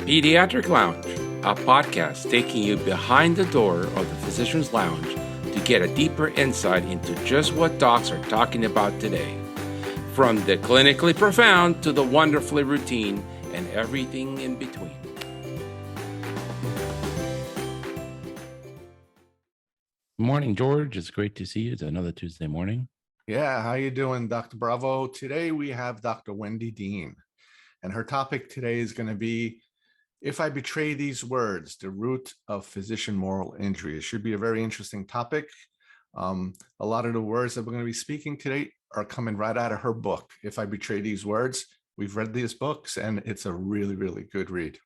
Pediatric Lounge, a podcast taking you behind the door of the physician's lounge to get a deeper insight into just what docs are talking about today. From the clinically profound to the wonderfully routine and everything in between. Good morning, George. It's great to see you. It's another Tuesday morning. Yeah, how you doing, Dr. Bravo? Today we have Dr. Wendy Dean, and her topic today is going to be, if I betray these words, the root of physician moral injury. It should be a very interesting topic. A lot of the words that we're going to be speaking today are coming right out of her book, If I Betray These Words. We've read these books, and it's a really, really good read.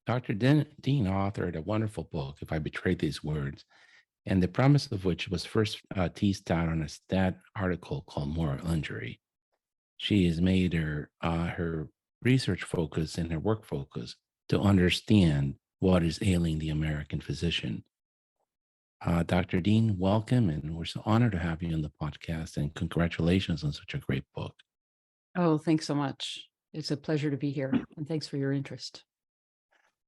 Dr. Dean authored a wonderful book, If I Betray These Words, and the premise of which was first teased out on a stat article called Moral Injury. She has made her research focus and her work focus to understand what is ailing the American physician. Dr. Dean, welcome, and we're so honored to have you on the podcast, and congratulations on such a great book. Oh, thanks so much. It's a pleasure to be here, and thanks for your interest.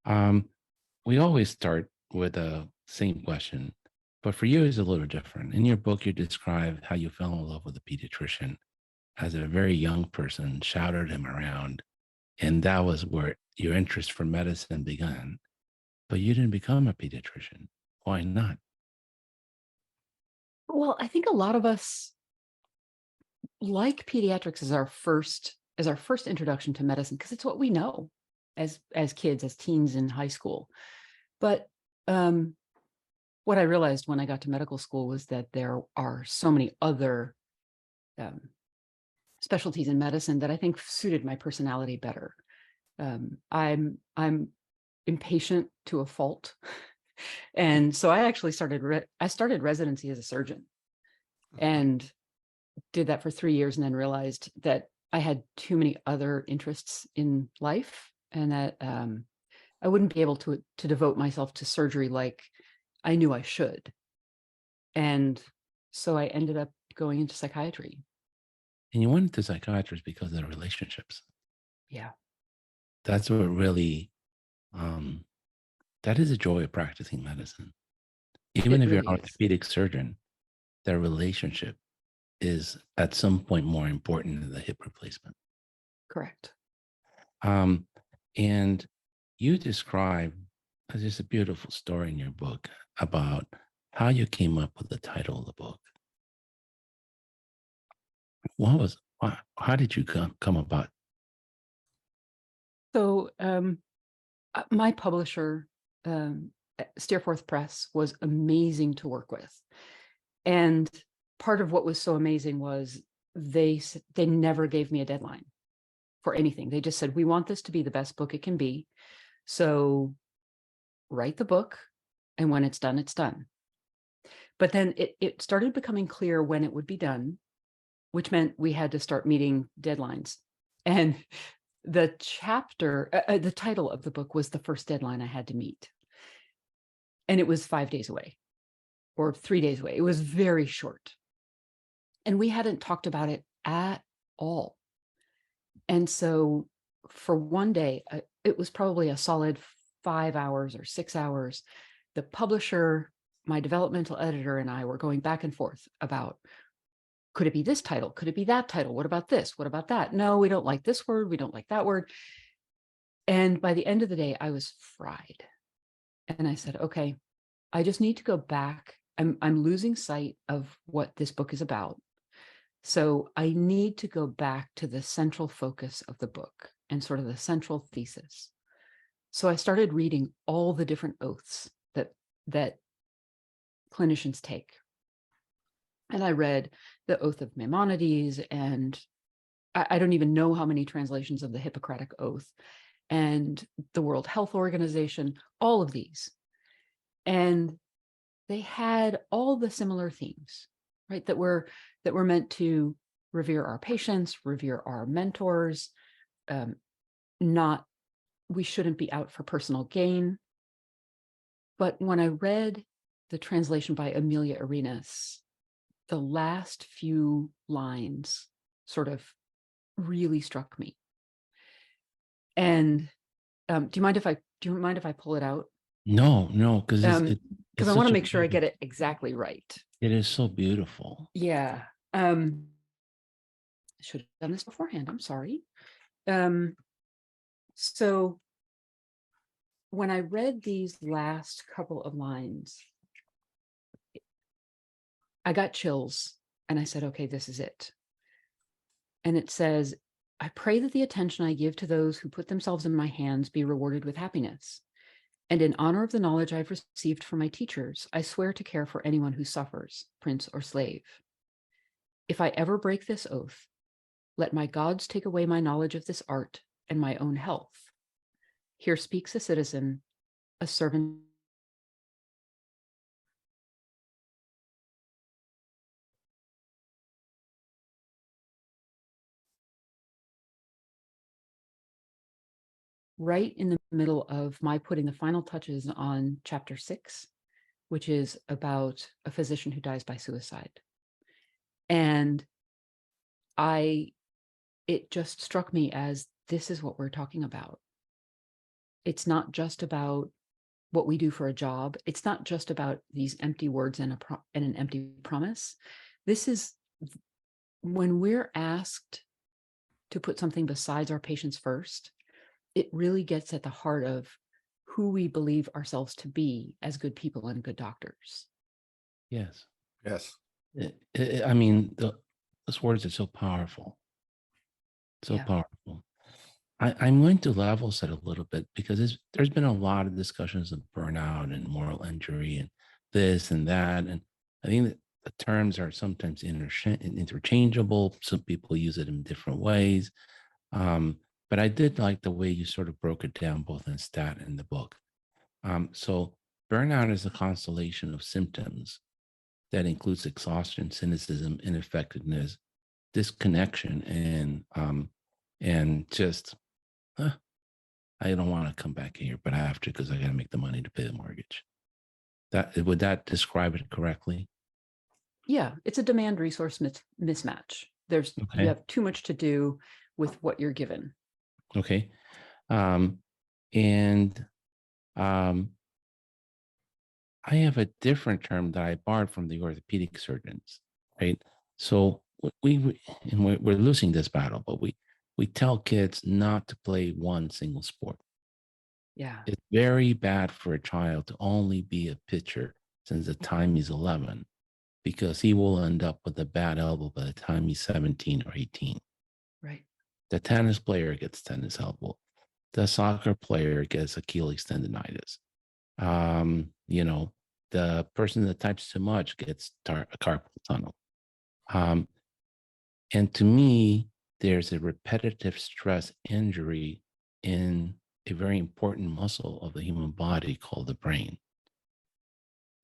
We always start with the same question, but for you, it's a little different. In your book, you describe how you fell in love with a pediatrician as a very young person, shouted him around, and that was where your interest for medicine began. But you didn't become a pediatrician. Why not? Well, I think a lot of us like pediatrics as our first introduction to medicine, because it's what we know as kids, as teens in high school. But what I realized when I got to medical school was that there are so many other specialties in medicine that I think suited my personality better. I'm impatient to a fault, and so I actually started residency as a surgeon, and did that for 3 years, and then realized that I had too many other interests in life, and that I wouldn't be able to devote myself to surgery like I knew I should, and so I ended up going into psychiatry. And you went into psychiatrist because of the relationships. Yeah. That's what really, that is the joy of practicing medicine. Even if you're an orthopedic surgeon, their relationship is at some point more important than the hip replacement. Correct. And you describe just a beautiful story in your book about how you came up with the title of the book. How did you come about? So my publisher, Steerforth Press, was amazing to work with. And part of what was so amazing was they never gave me a deadline for anything. They just said, we want this to be the best book it can be. So write the book, and when it's done, it's done. But then it started becoming clear when it would be done, which meant we had to start meeting deadlines. And the title of the book was the first deadline I had to meet. And it was 5 days away or 3 days away. It was very short. And we hadn't talked about it at all. And so for one day, it was probably a solid 5 hours or 6 hours. The publisher, my developmental editor, and I were going back and forth about, could it be this title? Could it be that title? What about this? What about that? No, we don't like this word. We don't like that word. And by the end of the day, I was fried. And I said, okay, I just need to go back. I'm losing sight of what this book is about. So I need to go back to the central focus of the book and sort of the central thesis. So I started reading all the different oaths that clinicians take. And I read the Oath of Maimonides, and I don't even know how many translations of the Hippocratic Oath, and the World Health Organization, all of these. And they had all the similar themes, right? That were meant to revere our patients, revere our mentors, we shouldn't be out for personal gain. But when I read the translation by Amelia Arenas, the last few lines sort of really struck me. And Do you mind if I pull it out? No, because Because I want to make sure I get it exactly right. It is so beautiful. Yeah. Should have done this beforehand. I'm sorry. So when I read these last couple of lines, I got chills and I said, okay, this is it. And it says, I pray that the attention I give to those who put themselves in my hands be rewarded with happiness. And in honor of the knowledge I've received from my teachers, I swear to care for anyone who suffers, prince or slave. If I ever break this oath, let my gods take away my knowledge of this art and my own health. Here speaks a citizen, a servant. Right in the middle of my putting the final touches on chapter 6, which is about a physician who dies by suicide. And it just struck me as this is what we're talking about. It's not just about what we do for a job. It's not just about these empty words and an empty promise. This is when we're asked to put something besides our patients first, it really gets at the heart of who we believe ourselves to be as good people and good doctors. Yes. Yes. I mean, those words are so powerful. So Yeah. powerful. I'm going to level set a little bit because there's been a lot of discussions of burnout and moral injury and this and that. And I think that the terms are sometimes interchangeable. Some people use it in different ways. But I did like the way you sort of broke it down both in stat and the book. So burnout is a constellation of symptoms that includes exhaustion, cynicism, ineffectiveness, disconnection, and just I don't want to come back here, but I have to because I got to make the money to pay the mortgage. Would that describe it correctly? Yeah, it's a demand resource mismatch. Okay. You have too much to do with what you're given. Okay. And I have a different term that I borrowed from the orthopedic surgeons, right? So we're losing this battle, but we tell kids not to play one single sport. Yeah. It's very bad for a child to only be a pitcher since the time he's 11, because he will end up with a bad elbow by the time he's 17 or 18. Right. The tennis player gets tennis elbow. The soccer player gets Achilles tendonitis. The person that types too much gets a carpal tunnel. And to me, there's a repetitive stress injury in a very important muscle of the human body called the brain.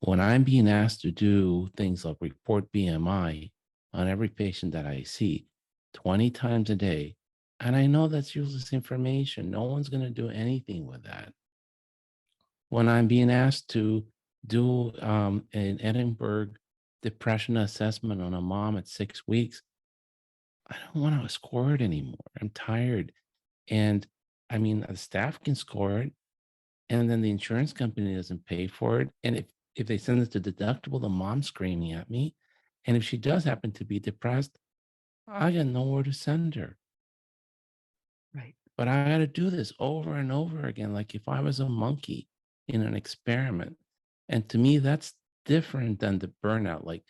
When I'm being asked to do things like report BMI on every patient that I see 20 times a day, and I know that's useless information, no one's going to do anything with that. When I'm being asked to do an Edinburgh depression assessment on a mom at 6 weeks, I don't want to score it anymore. I'm tired. And I mean, the staff can score it, and then the insurance company doesn't pay for it. And if they send it to deductible, the mom's screaming at me. And if she does happen to be depressed, I got nowhere to send her. Right. But I got to do this over and over again, like if I was a monkey in an experiment. And to me, that's different than the burnout. Like,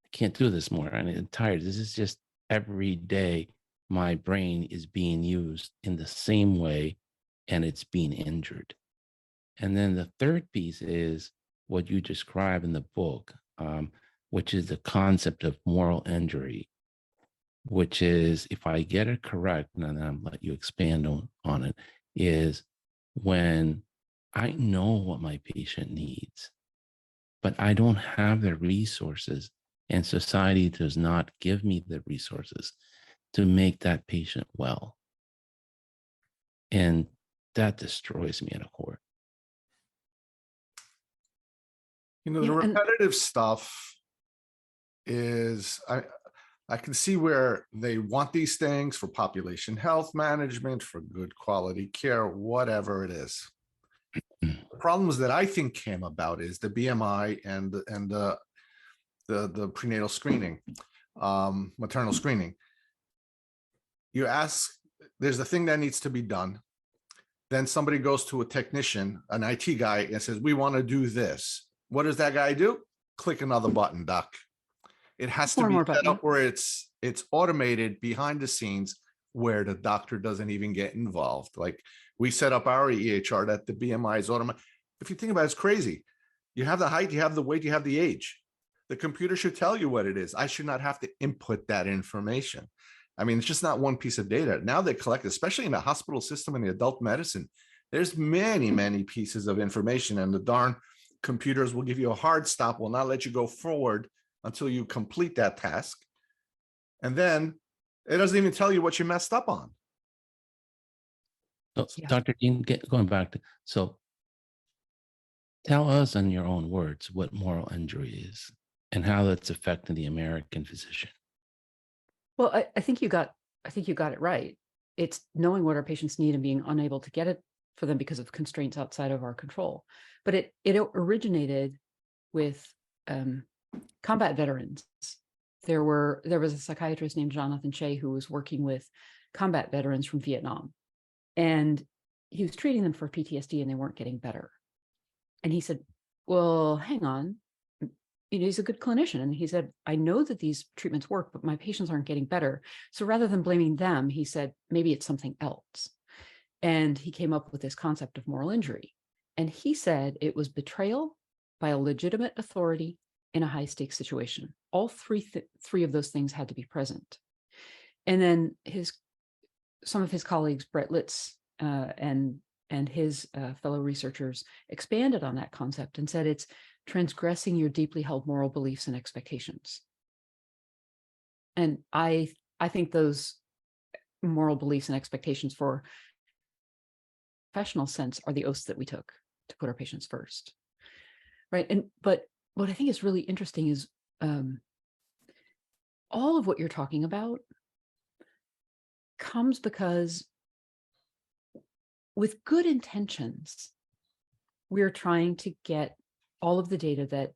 I can't do this more. I'm tired. This is just every day my brain is being used in the same way and it's being injured. And then the third piece is what you describe in the book, which is the concept of moral injury, which is, if I get it correct, and then I'll let you expand on it, is when I know what my patient needs, but I don't have the resources, and society does not give me the resources to make that patient well. And that destroys me at a core. The repetitive stuff is I can see where they want these things for population health management, for good quality care, whatever it is. Mm. The problems that I think came about is the BMI and the prenatal screening, maternal screening. You ask, there's a thing that needs to be done. Then somebody goes to a technician, an IT guy, and says, we want to do this. What does that guy do? Click another button, doc. It has to More and be more set button. up where it's automated behind the scenes, where the doctor doesn't even get involved. Like we set up our EHR that the BMI is automatic. If you think about it, it's crazy. You have the height, you have the weight, you have the age. The computer should tell you what it is. I should not have to input that information. I mean, it's just not one piece of data. Now they collect, especially in the hospital system and the adult medicine, there's many, many pieces of information, and the darn computers will give you a hard stop, will not let you go forward until you complete that task. And then it doesn't even tell you what you messed up on. So, Yeah. Dr. Dean, going back to, so tell us in your own words what moral injury is and how that's affecting the American physician. Well, I think you got it right. It's knowing what our patients need and being unable to get it for them because of constraints outside of our control. But it originated with combat veterans. There was a psychiatrist named Jonathan Shea who was working with combat veterans from Vietnam, and he was treating them for PTSD, and they weren't getting better. And he said, well, hang on. He's a good clinician. And he said, I know that these treatments work, but my patients aren't getting better. So rather than blaming them, he said, maybe it's something else. And he came up with this concept of moral injury. And he said it was betrayal by a legitimate authority in a high stakes situation. All three of those things had to be present. And then some of his colleagues, Brett Litz and his fellow researchers, expanded on that concept and said it's transgressing your deeply held moral beliefs and expectations. And I think those moral beliefs and expectations for professional sense are the oaths that we took to put our patients first, right? But what I think is really interesting is all of what you're talking about comes because with good intentions, we're trying to get all of the data that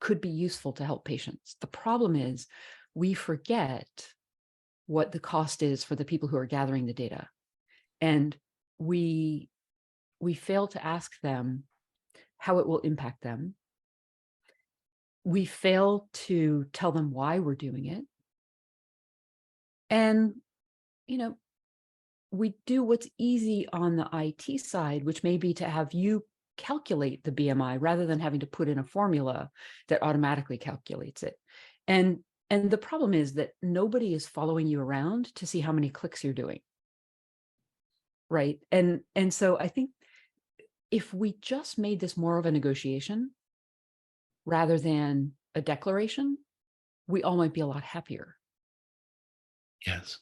could be useful to help patients. The problem is we forget what the cost is for the people who are gathering the data. And we fail to ask them how it will impact them. We fail to tell them why we're doing it. And, we do what's easy on the IT side, which may be to have you calculate the BMI rather than having to put in a formula that automatically calculates it. And the problem is that nobody is following you around to see how many clicks you're doing. Right. And so I think if we just made this more of a negotiation rather than a declaration, we all might be a lot happier. Yes.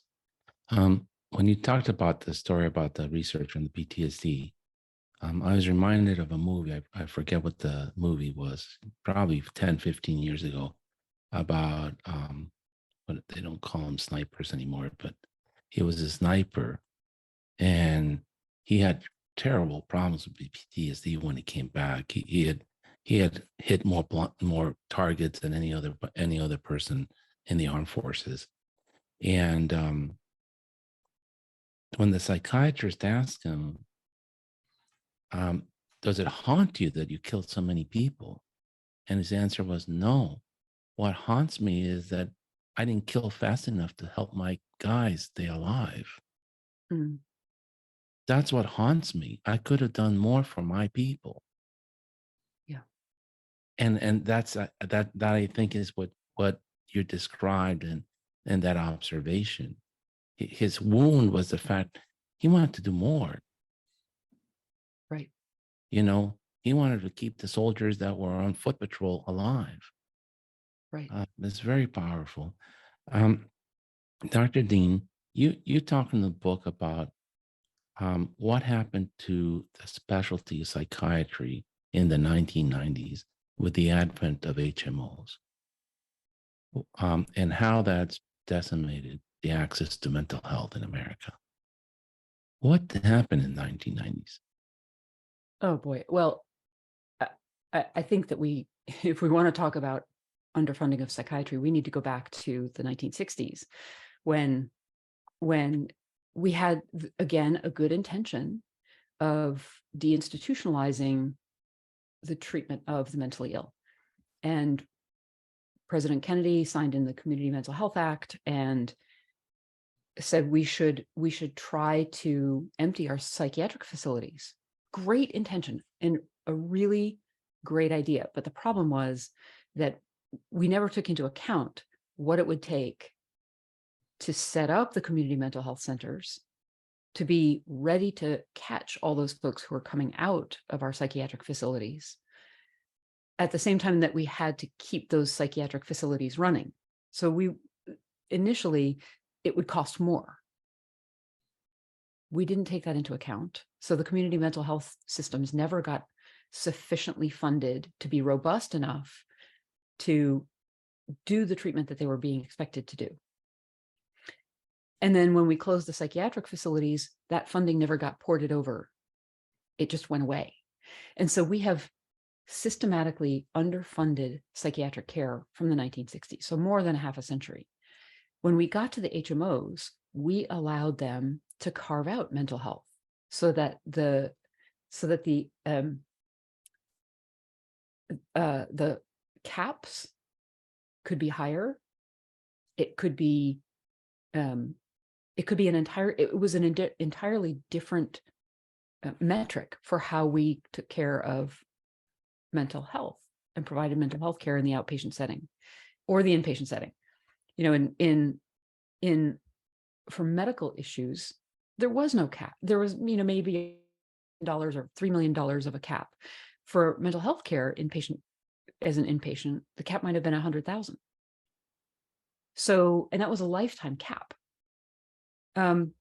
When you talked about the story about the research on the PTSD, I was reminded of a movie. I forget what the movie was, probably 10, 15 years ago, about what they don't call them snipers anymore, but he was a sniper and he had terrible problems with PTSD when he came back. He had hit more targets than any other person in the armed forces. And when the psychiatrist asked him, does it haunt you that you killed so many people? And his answer was, no. What haunts me is that I didn't kill fast enough to help my guys stay alive. Mm. That's what haunts me. I could have done more for my people. Yeah. And that's that I think is what you described in that observation. His wound was the fact he wanted to do more. Right. He wanted to keep the soldiers that were on foot patrol alive. Right. It's very powerful. Dr. Dean, you talk in the book about what happened to the specialty of psychiatry in the 1990s with the advent of HMOs, and how that's decimated the access to mental health in America. What happened in the 1990s? Oh boy. Well, I think that if we want to talk about underfunding of psychiatry, we need to go back to the 1960s when we had, again, a good intention of deinstitutionalizing the treatment of the mentally ill. And President Kennedy signed in the Community Mental Health Act and said we should try to empty our psychiatric facilities. Great intention and a really great idea. But the problem was that we never took into account what it would take to set up the community mental health centers, to be ready to catch all those folks who are coming out of our psychiatric facilities, at the same time that we had to keep those psychiatric facilities running. So initially, it would cost more. We didn't take that into account. So the community mental health systems never got sufficiently funded to be robust enough to do the treatment that they were being expected to do. And then when we closed the psychiatric facilities, that funding never got ported over. It just went away. And so we have systematically underfunded psychiatric care from the 1960s, so more than half a century. When we got to the HMOs, we allowed them to carve out mental health so that the caps could be higher. It was an entirely different metric for how we took care of mental health and provided mental health care in the outpatient setting or the inpatient setting. For medical issues, there was no cap. There was, maybe $1 or $3 million of a cap. For mental health care as an inpatient, the cap might have been 100,000. So, and that was a lifetime cap. And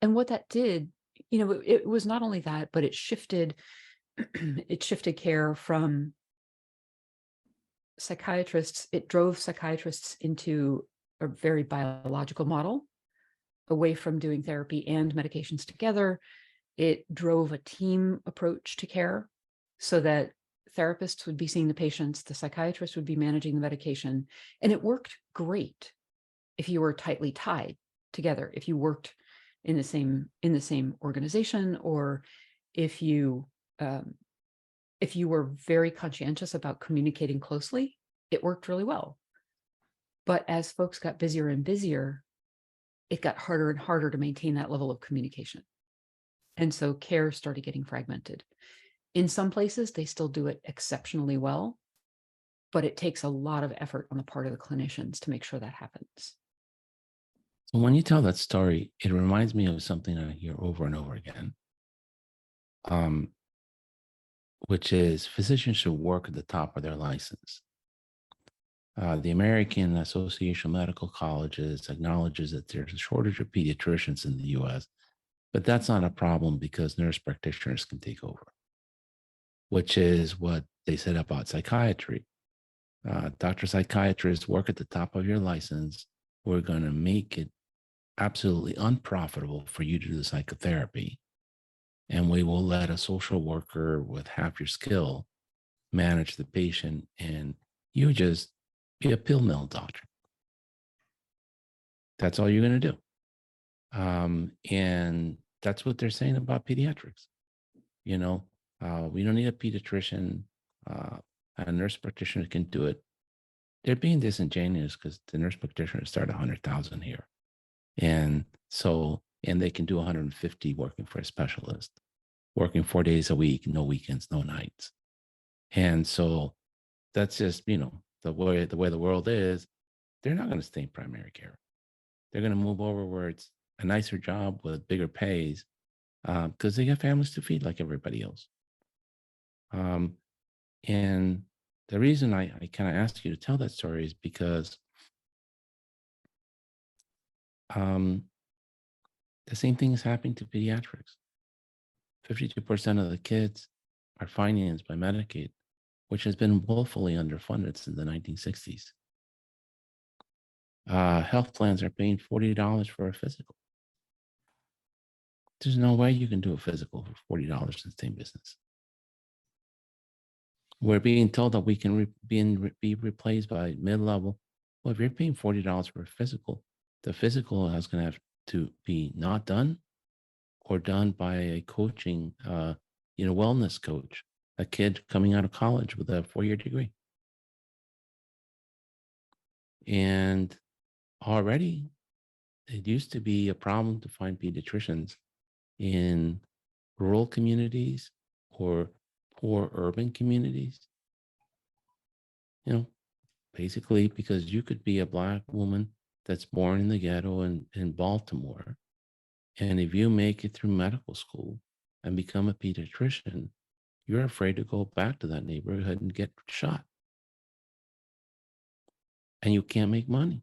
what that did, it was not only that, but it shifted care from psychiatrists. It drove psychiatrists into a very biological model, away from doing therapy and medications together. It drove a team approach to care so that therapists would be seeing the patients, the psychiatrists would be managing the medication, and it worked great if you were tightly tied together, if you worked in the same organization, or if you were very conscientious about communicating closely, it worked really well. But as folks got busier and busier, it got harder and harder to maintain that level of communication. And so care started getting fragmented. In some places, they still do it exceptionally well, but it takes a lot of effort on the part of the clinicians to make sure that happens. So when you tell that story, it reminds me of something I hear over and over again, which is physicians should work at the top of their license. The American Association of Medical Colleges acknowledges that there's a shortage of pediatricians in the US, but that's not a problem because nurse practitioners can take over, which is what they said about psychiatry. Dr. Psychiatrists, work at the top of your license. We're going to make it absolutely unprofitable for you to do psychotherapy. And we will let a social worker with half your skill manage the patient, and you just be a pill mill doctor. That's all you're going to do. And that's what they're saying about pediatrics. We don't need a pediatrician. A nurse practitioner can do it. They're being disingenuous because the nurse practitioners start 100,000 here. And they can do 150 working for a specialist, working 4 days a week, no weekends, no nights. And so that's just, the way the world is. They're not going to stay in primary care. They're going to move over where it's a nicer job with bigger pays because they got families to feed like everybody else. And the reason I kind of asked you to tell that story is because the same thing is happening to pediatrics. 52% of the kids are financed by Medicaid, which has been woefully underfunded since the 1960s. Health plans are paying $40 for a physical. There's no way you can do a physical for $40 in the same business. We're being told that we can be replaced by mid-level. Well, if you're paying $40 for a physical, the physical is going to have to be not done or done by a coaching, wellness coach, a kid coming out of college with a 4-year degree. And already, it used to be a problem to find pediatricians in rural communities or poor urban communities. Basically because you could be a Black woman that's born in the ghetto in Baltimore. And if you make it through medical school and become a pediatrician, you're afraid to go back to that neighborhood and get shot. And you can't make money.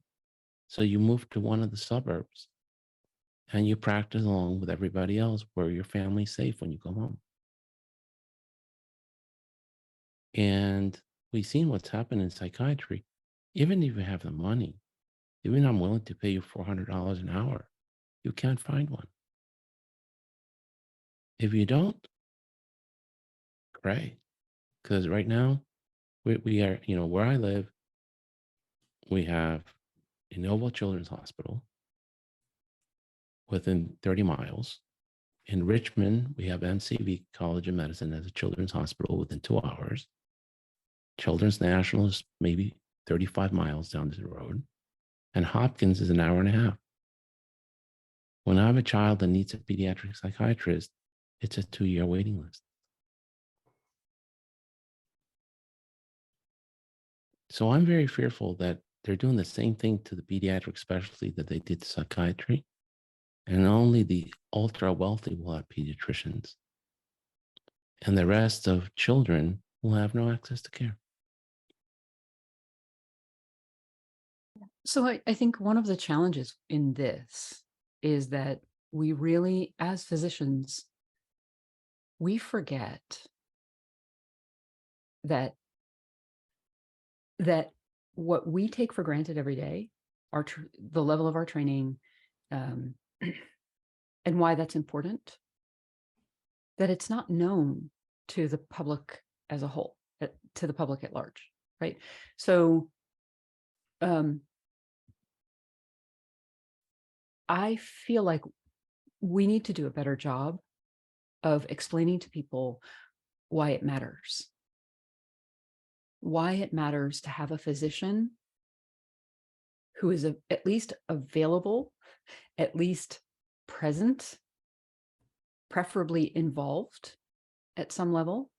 So you move to one of the suburbs and you practice along with everybody else where your family's safe when you come home. And we've seen what's happened in psychiatry. Even if you have the money, even I'm willing to pay you $400 an hour, you can't find one. If you don't, pray. Because right now, we are, where I live, we have a Noble Children's Hospital within 30 miles. In Richmond, we have MCV College of Medicine as a children's hospital within 2 hours. Children's National is maybe 35 miles down the road. And Hopkins is an hour and a half. When I have a child that needs a pediatric psychiatrist, it's a 2-year waiting list. So I'm very fearful that they're doing the same thing to the pediatric specialty that they did to psychiatry. And only the ultra wealthy will have pediatricians. And the rest of children will have no access to care. So I think one of the challenges in this is that we really, as physicians, we forget that what we take for granted every day, the level of our training, and why that's important, that it's not known to the public as a whole, to the public at large, right? So I feel like we need to do a better job of explaining to people why it matters. Why it matters to have a physician who is at least available, at least present, preferably involved at some level.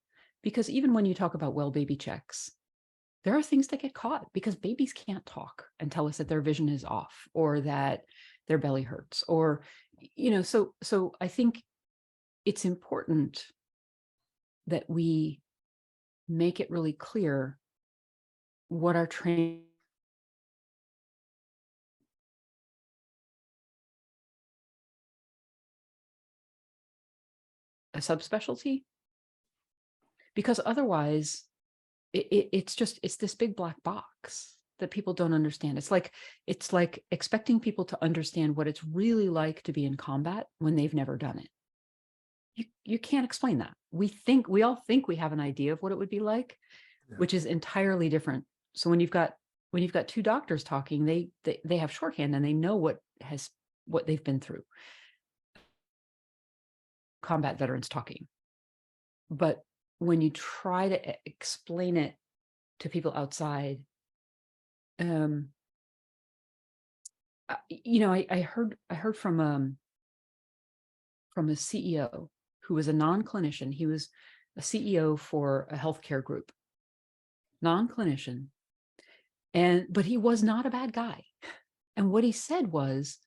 Because even when you talk about well baby checks, there are things that get caught because babies can't talk and tell us that their vision is off or that their belly hurts, or, so I think it's important that we make it really clear what our training a subspecialty, because otherwise it's this big black box that people don't understand. It's like expecting people to understand what it's really like to be in combat when they've never done it. You can't explain that. We all think we have an idea of what it would be like, which is entirely different. So when you've got 2 doctors talking, they have shorthand and they know what they've been through. Combat veterans talking. But when you try to explain it to people outside, I heard from a CEO who was a non-clinician. He was a CEO for a healthcare group, non-clinician, but he was not a bad guy. And what he said was,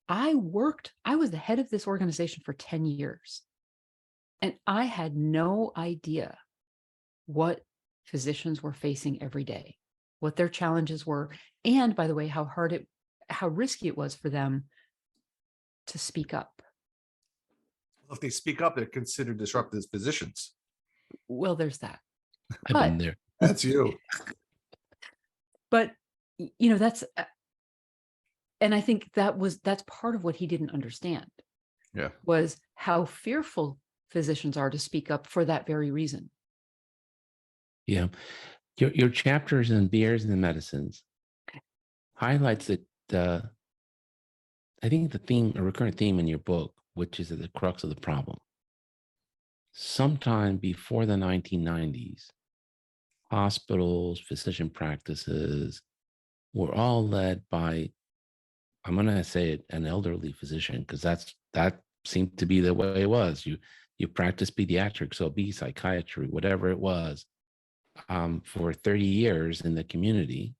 I was the head of this organization for 10 years, and I had no idea what physicians were facing every day, what their challenges were, and by the way, how risky it was for them to speak up. Well, if they speak up, they're considered disruptive physicians. Well, there's that. I've been there. That's you. But that's And I think that's part of what he didn't understand, Yeah. was how fearful physicians are to speak up for that very reason. Yeah. Your chapters in beers and medicines highlights that I think a recurrent theme in your book, which is at the crux of the problem. Sometime before the 1990s, hospitals, physician practices were all led by, I'm going to say it, an elderly physician, because that seemed to be the way it was. You practice pediatrics, so be psychiatry, whatever it was, for 30 years in the community.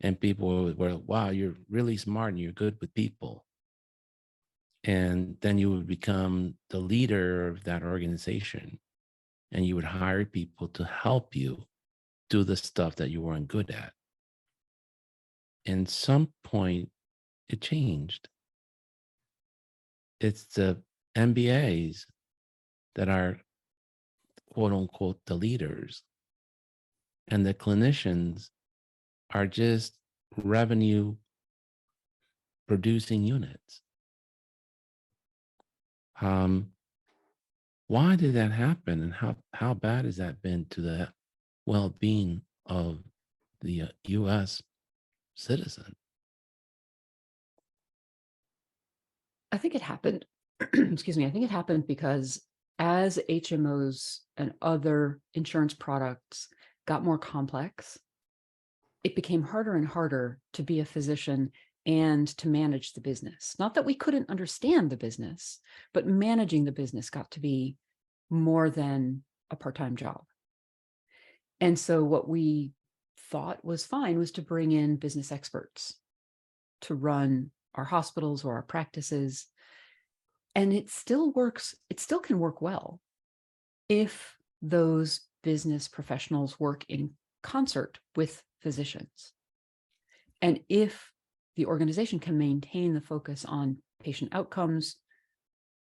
And people were, wow, you're really smart and you're good with people. And then you would become the leader of that organization, and you would hire people to help you do the stuff that you weren't good at. And some point, it changed. It's the MBAs that are, quote unquote, the leaders, and the clinicians are just revenue producing units. Why did that happen, and how bad has that been to the well-being of the U.S. citizen? I think it happened, excuse me, I think it happened because as HMOs and other insurance products got more complex, it became harder and harder to be a physician and to manage the business. Not that we couldn't understand the business, but managing the business got to be more than a part-time job. And so what we thought was fine was to bring in business experts to run our hospitals or our practices. And it still works, it still can work well if those business professionals work in concert with physicians. And if the organization can maintain the focus on patient outcomes,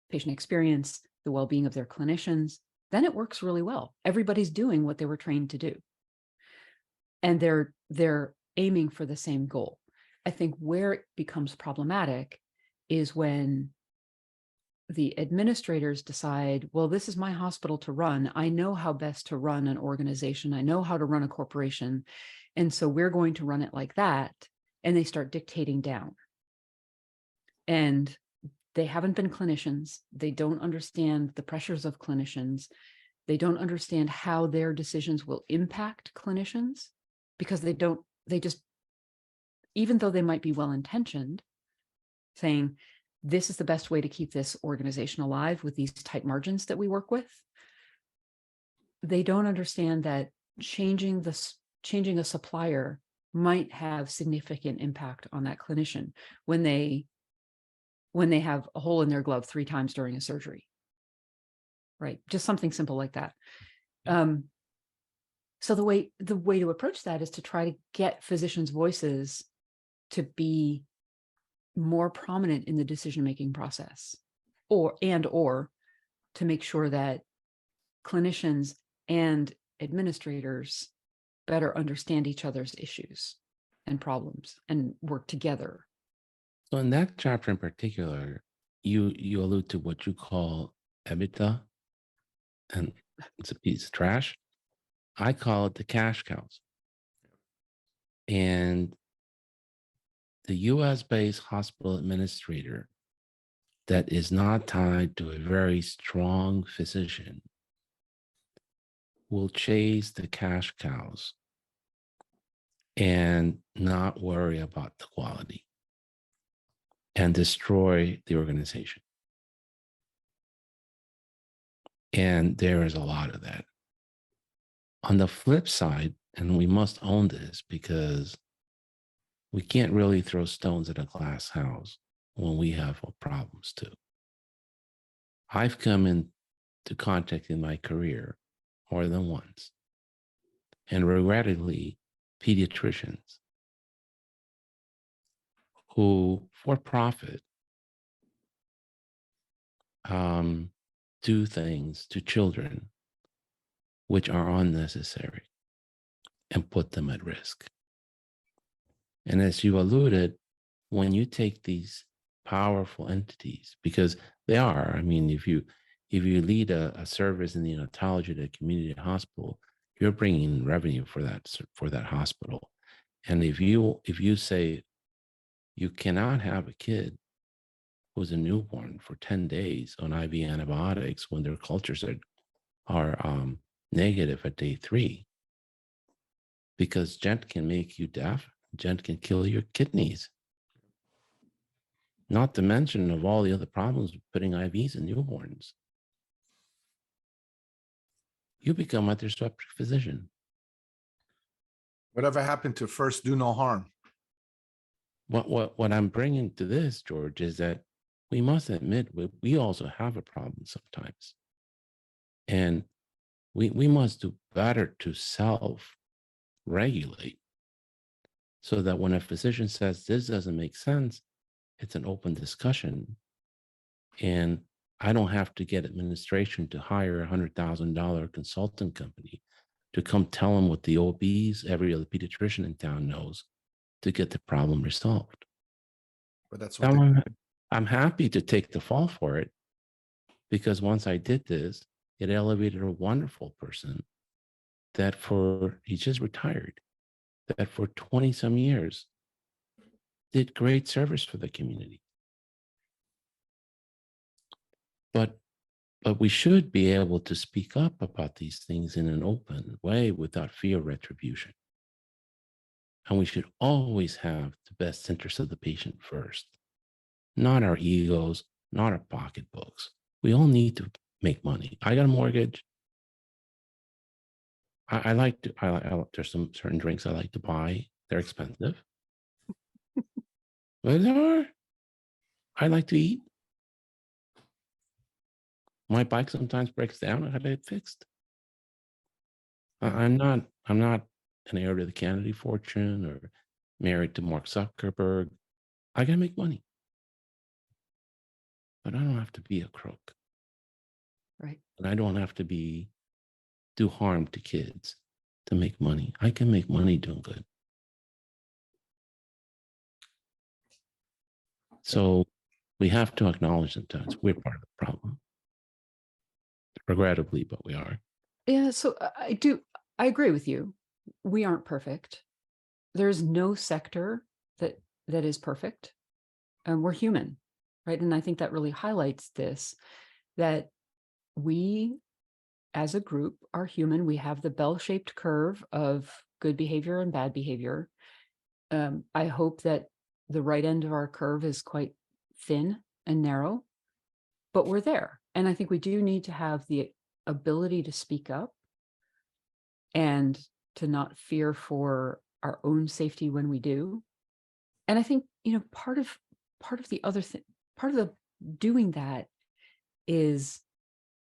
patient experience, the well-being of their clinicians, then it works really well. Everybody's doing what they were trained to do. And they're aiming for the same goal. I think where it becomes problematic is when the administrators decide, well, this is my hospital to run. I know how best to run an organization. I know how to run a corporation. And so we're going to run it like that. And they start dictating down. And they haven't been clinicians. They don't understand the pressures of clinicians. They don't understand how their decisions will impact clinicians, because they just, even though they might be well-intentioned, saying, this is the best way to keep this organization alive with these tight margins that we work with, they don't understand that changing a supplier might have significant impact on that clinician when they have a hole in their glove 3 times during a surgery, right? Just something simple like that. So the way to approach that is to try to get physicians' voices to be more prominent in the decision-making process, or to make sure that clinicians and administrators better understand each other's issues and problems and work together. So in that chapter in particular, you allude to what you call EBITDA, and it's a piece of trash. I call it the cash cows. And the US-based hospital administrator that is not tied to a very strong physician will chase the cash cows and not worry about the quality and destroy the organization. And there is a lot of that. On the flip side, and we must own this because we can't really throw stones at a glass house when we have problems too. I've come into contact in my career more than once, and regrettably, pediatricians who, for profit, do things to children which are unnecessary and put them at risk. And as you alluded, when you take these powerful entities, because they are, I mean, if you lead a service in neonatology at a community hospital, you're bringing in revenue for that hospital. And if you say you cannot have a kid who's a newborn for 10 days on IV antibiotics when their cultures are negative at day 3, because gent can make you deaf, gent can kill your kidneys. Not to mention of all the other problems with putting IVs in newborns. You become a disruptive physician. Whatever happened to first do no harm? What I'm bringing to this, George, is that we must admit we also have a problem sometimes. And we must do better to self-regulate so that when a physician says this doesn't make sense, it's an open discussion. And I don't have to get administration to hire a $100,000 consultant company to come tell them what the OBs, every other pediatrician in town knows to get the problem resolved. But that's what I'm happy to take the fall for it, because once I did this, it elevated a wonderful person that he just retired, that for 20 some years did great service for the community. But we should be able to speak up about these things in an open way without fear of retribution. And we should always have the best interest of the patient first, not our egos, not our pocketbooks. We all need to make money. I got a mortgage. There's some certain drinks I like to buy. They're expensive. But I like to eat. My bike sometimes breaks down. I have it fixed. I'm not an heir to the Kennedy fortune or married to Mark Zuckerberg. I gotta make money, but I don't have to be a crook. Right. And I don't have to do harm to kids to make money. I can make money doing good. So we have to acknowledge sometimes we're part of the problem. Regrettably, but we are. Yeah, so I agree with you. We aren't perfect. There's no sector that is perfect. And we're human, right? And I think that really highlights this, that we as a group are human. We have the bell-shaped curve of good behavior and bad behavior. I hope that the right end of our curve is quite thin and narrow, but we're there. And I think we do need to have the ability to speak up and to not fear for our own safety when we do. And I think, part of the other thing, part of the doing that is,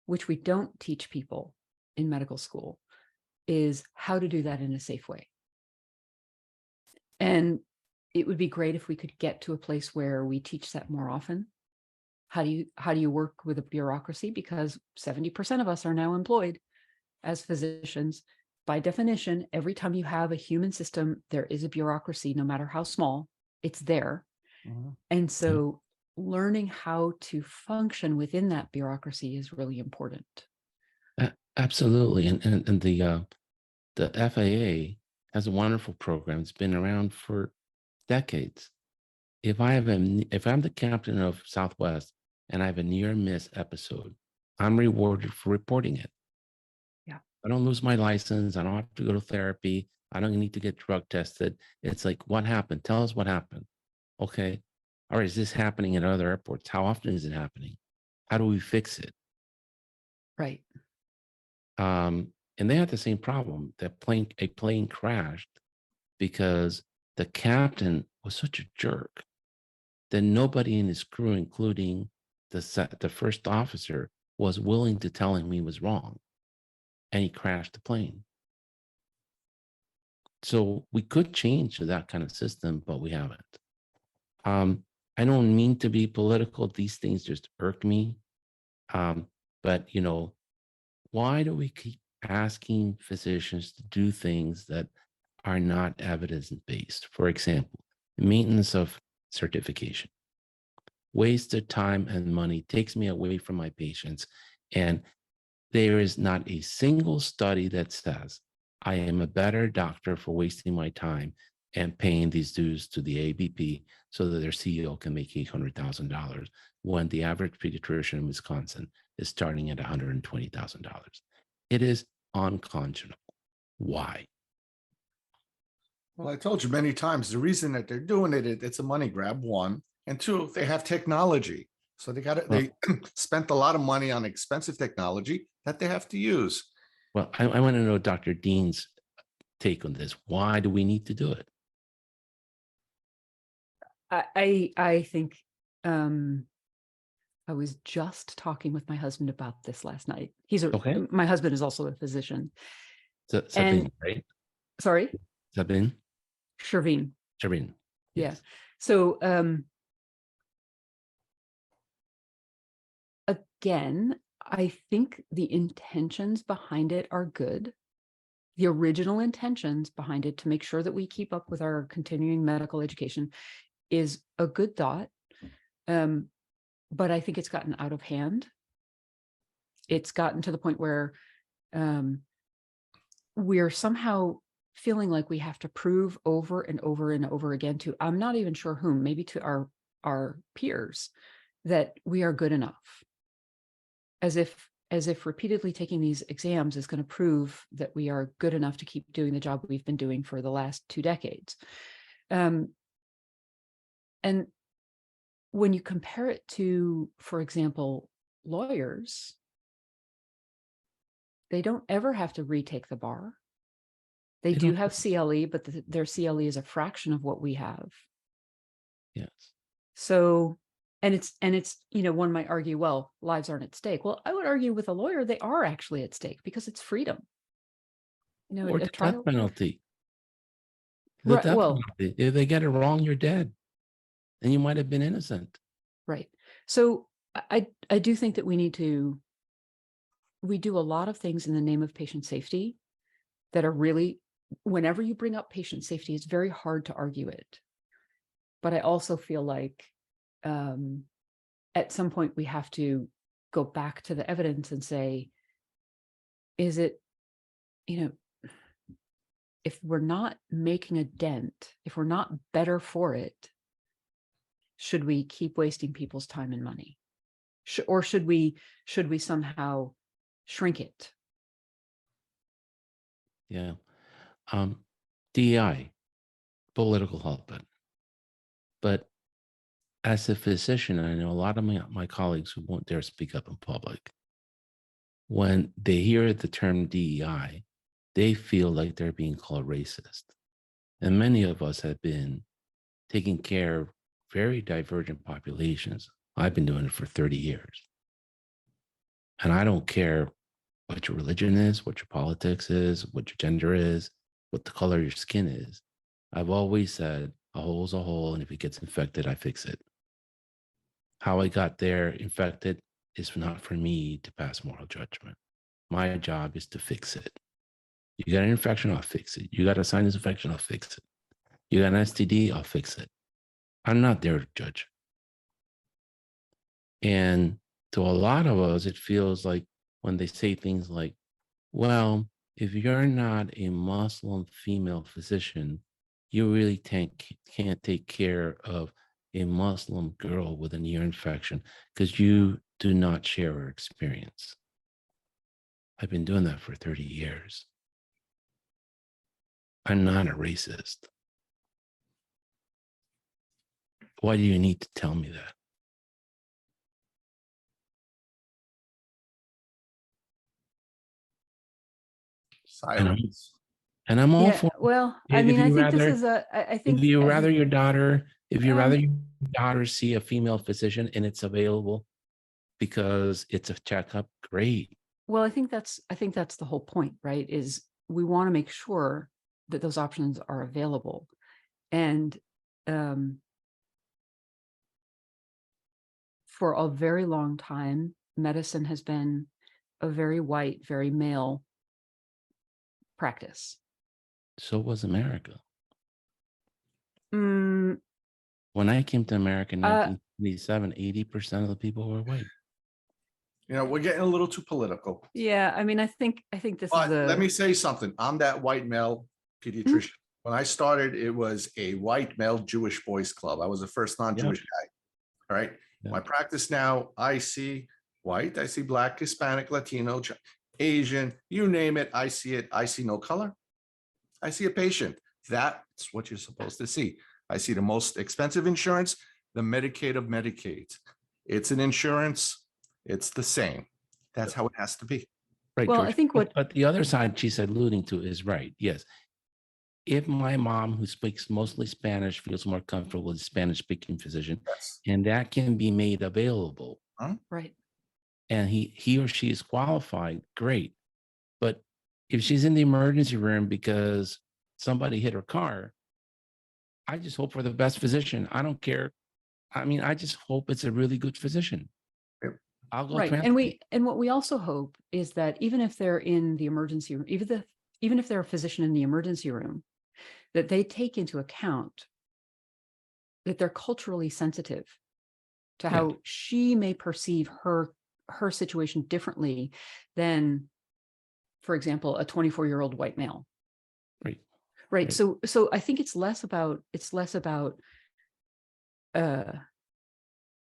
which we don't teach people in medical school, is how to do that in a safe way. And it would be great if we could get to a place where we teach that more often. How do you work with a bureaucracy? Because 70% of us are now employed as physicians. By definition, every time you have a human system, there is a bureaucracy, no matter how small, it's there. Mm-hmm. And so learning how to function within that bureaucracy is really important. Absolutely. And the FAA has a wonderful program. It's been around for decades. If I'm the captain of Southwest and I have a near miss episode, I'm rewarded for reporting it. Yeah. I don't lose my license. I don't have to go to therapy. I don't need to get drug tested. It's like, what happened? Tell us what happened. Okay. Or is this happening at other airports? How often is it happening? How do we fix it? Right. And they had the same problem. A plane crashed because the captain was such a jerk that nobody in his crew, including the first officer, was willing to tell him he was wrong. And he crashed the plane. So we could change to that kind of system, but we haven't. I don't mean to be political. These things just irk me. But, why do we keep asking physicians to do things that are not evidence-based? For example, the maintenance of certification. Wasted time and money, takes me away from my patients. And there is not a single study that says I am a better doctor for wasting my time and paying these dues to the ABP so that their CEO can make $800,000 when the average pediatrician in Wisconsin is starting at $120,000. It is unconscionable. Why? Well, I told you many times, the reason that they're doing it, it's a money grab, one. And two, they have technology. So they spent a lot of money on expensive technology that they have to use. Well, I want to know Dr. Dean's take on this. Why do we need to do it? I think I was just talking with my husband about this last night. Okay. My husband is also a physician. Sabine, right? Sorry? Sabine? Shervin. Sabine. Yeah. Yes. So again, I think the intentions behind it are good. The original intentions behind it to make sure that we keep up with our continuing medical education is a good thought. But I think it's gotten out of hand. It's gotten to the point where we're somehow feeling like we have to prove over and over and over again to, I'm not even sure whom, maybe to our peers, that we are good enough. As if repeatedly taking these exams is going to prove that we are good enough to keep doing the job we've been doing for the last 2 decades. And when you compare it to, for example, lawyers, they don't ever have to retake the bar. They do have CLE, but their CLE is a fraction of what we have. Yes. So, and it's, one might argue, well, lives aren't at stake. Well, I would argue with a lawyer, they are actually at stake because it's freedom. Or the trial death penalty. The Right, death well, penalty. If they get it wrong, you're dead. And you might have been innocent. right. So I do think that we do a lot of things in the name of patient safety that are really, whenever you bring up patient safety, it's very hard to argue it. But I also feel like at some point we have to go back to the evidence and say, is it, if we're not making a dent, if we're not better for it, should we keep wasting people's time and money? Or should we somehow shrink it? Yeah. DEI, political health, but as a physician, I know a lot of my colleagues who won't dare speak up in public. When they hear the term DEI, they feel like they're being called racist. And many of us have been taking care of very divergent populations. I've been doing it for 30 years. And I don't care what your religion is, what your politics is, what your gender is, what the color of your skin is. I've always said a hole is a hole, and if it gets infected, I fix it. How I got there infected is not for me to pass moral judgment. My job is to fix it. You got an infection, I'll fix it. You got a sinus infection, I'll fix it. You got an STD, I'll fix it. I'm not there to judge. And to a lot of us, it feels like when they say things like, well, if you're not a Muslim female physician, you really can't take care of a Muslim girl with an ear infection because you do not share her experience. I've been doing that for 30 years. I'm not a racist. Why do you need to tell me that? Silence. And I'm all Yeah, for. well, If I mean, I you think rather, this is I think if you rather your Um, daughter see a female physician and it's available because it's a checkup, great. well, I think that's the whole point, right? Is we want to make sure that those options are available. And for a very long time, medicine has been a very white, very male practice. So was America. When I came to America in Uh, 1977, 80% of the people were white. You know, we're getting a little too political. yeah, I mean, I think this But is let a me say something. I'm that white male pediatrician. When I started, it was a white male Jewish boys club. I was the first non-Jewish guy. All right. Yep. My practice now, I see white, I see black, Hispanic, Latino, Asian, you name it. I see it. I see no color. I see a patient. That's what you're supposed to see. I see the most expensive insurance, the Medicaid of Medicaid. It's an insurance. It's the same. That's how it has to be. Right, well, George. I think But the other side she's alluding to is right. Yes. If my mom, who speaks mostly Spanish, feels more comfortable with a Spanish-speaking physician, Yes. and that can be made available, right. and he or she is qualified, great. But if she's in the emergency room because somebody hit her car, I just hope for the best physician. I don't care. I mean, I just hope it's a really good physician. Yep. I'll go Right. translate. And what we also hope is that even if they're in the emergency room, even if they're a physician in the emergency room, that they take into account that they're culturally sensitive to how she may perceive her situation differently than, for example, a 24-year-old white male. Right. Right. So I think it's less about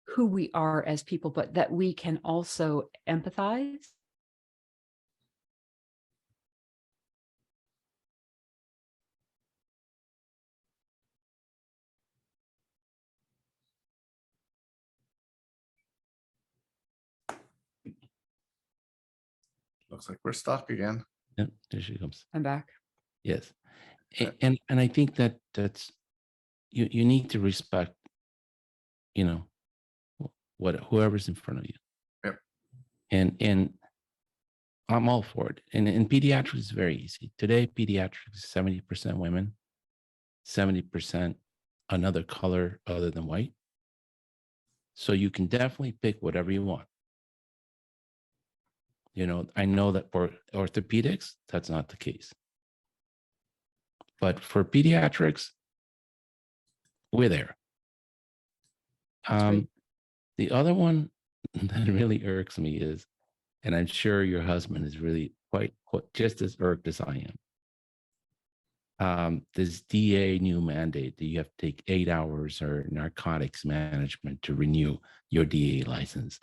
who we are as people, but that we can also empathize. Looks like we're stuck again. Yep, there she comes. I'm back. Yes. And I think that's you need to respect, what whoever's in front of you. Yep. And I'm all for it. And in pediatrics, it's very easy. Today, pediatrics is 70% women, 70% another color other than white. So you can definitely pick whatever you want. I know that for orthopedics, that's not the case. But for pediatrics, we're there. Right. The other one that really irks me is, and I'm sure your husband is really quite just as irked as I am. This DA new mandate that you have to take 8 hours or narcotics management to renew your DA license.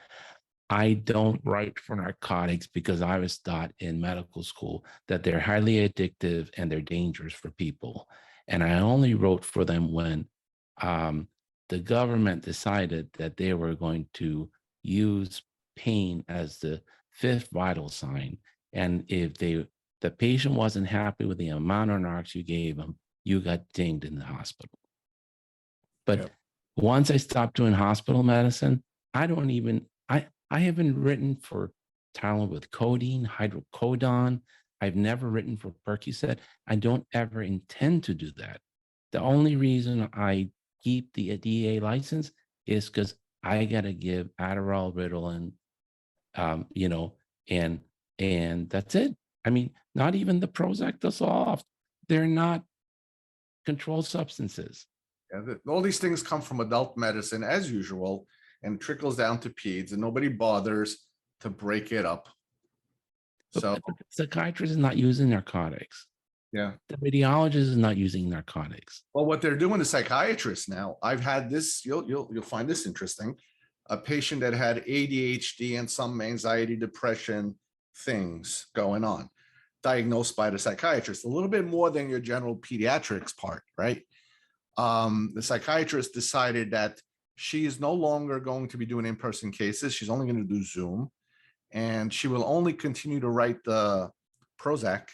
I don't write for narcotics because I was taught in medical school that they're highly addictive and they're dangerous for people. And I only wrote for them when the government decided that they were going to use pain as the fifth vital sign. And if the patient wasn't happy with the amount of narcs you gave them, you got dinged in the hospital. But once I stopped doing hospital medicine, I haven't written for Tylenol with codeine, hydrocodone. I've never written for Percocet. I don't ever intend to do that. The only reason I keep the DA license is because I got to give Adderall, Ritalin, and that's it. I mean, not even the Prozac, the Zoloft. They're not controlled substances. Yeah, all these things come from adult medicine as usual and trickles down to peds, and nobody bothers to break it up. So the psychiatrist is not using narcotics. Yeah. The radiologist is not using narcotics. Well, what they're doing, the psychiatrists now, I've had this, you'll find this interesting. A patient that had ADHD and some anxiety, depression things going on, diagnosed by the psychiatrist, a little bit more than your general pediatrics part, right? The psychiatrist decided that she is no longer going to be doing in-person cases. She's only going to do Zoom, and she will only continue to write the Prozac,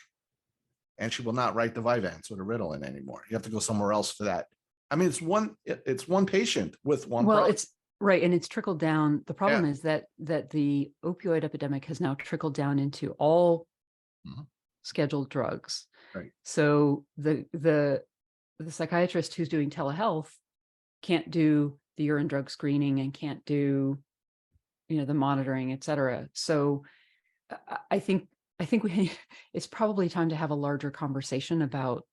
and she will not write the Vyvanse or the Ritalin anymore. You have to go somewhere else for that. I mean, it's one patient with one. Well, problem. it's right, and it's trickled down. The problem is that the opioid epidemic has now trickled down into all scheduled drugs. Right. So the psychiatrist who's doing telehealth can't do the urine drug screening and can't do, the monitoring, et cetera. So I think it's probably time to have a larger conversation about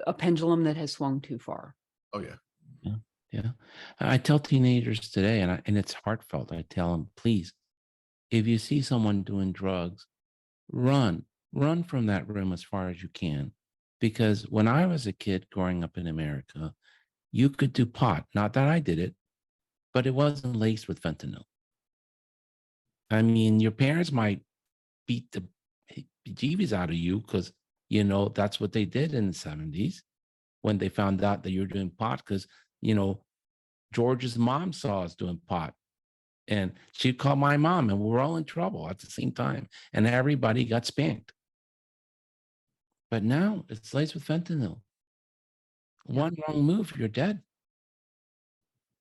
a pendulum that has swung too far. Oh yeah. Yeah. Yeah. I tell teenagers today, and it's heartfelt. I tell them, please, if you see someone doing drugs, run, run from that room as far as you can. Because when I was a kid growing up in America, you could do pot. Not that I did it, but it wasn't laced with fentanyl. I mean, your parents might beat the bejeebies out of you because, that's what they did in the 70s when they found out that you're doing pot. Because, George's mom saw us doing pot and she called my mom and we were all in trouble at the same time. And everybody got spanked. But now it's laced with fentanyl. Yeah. One wrong move, you're dead.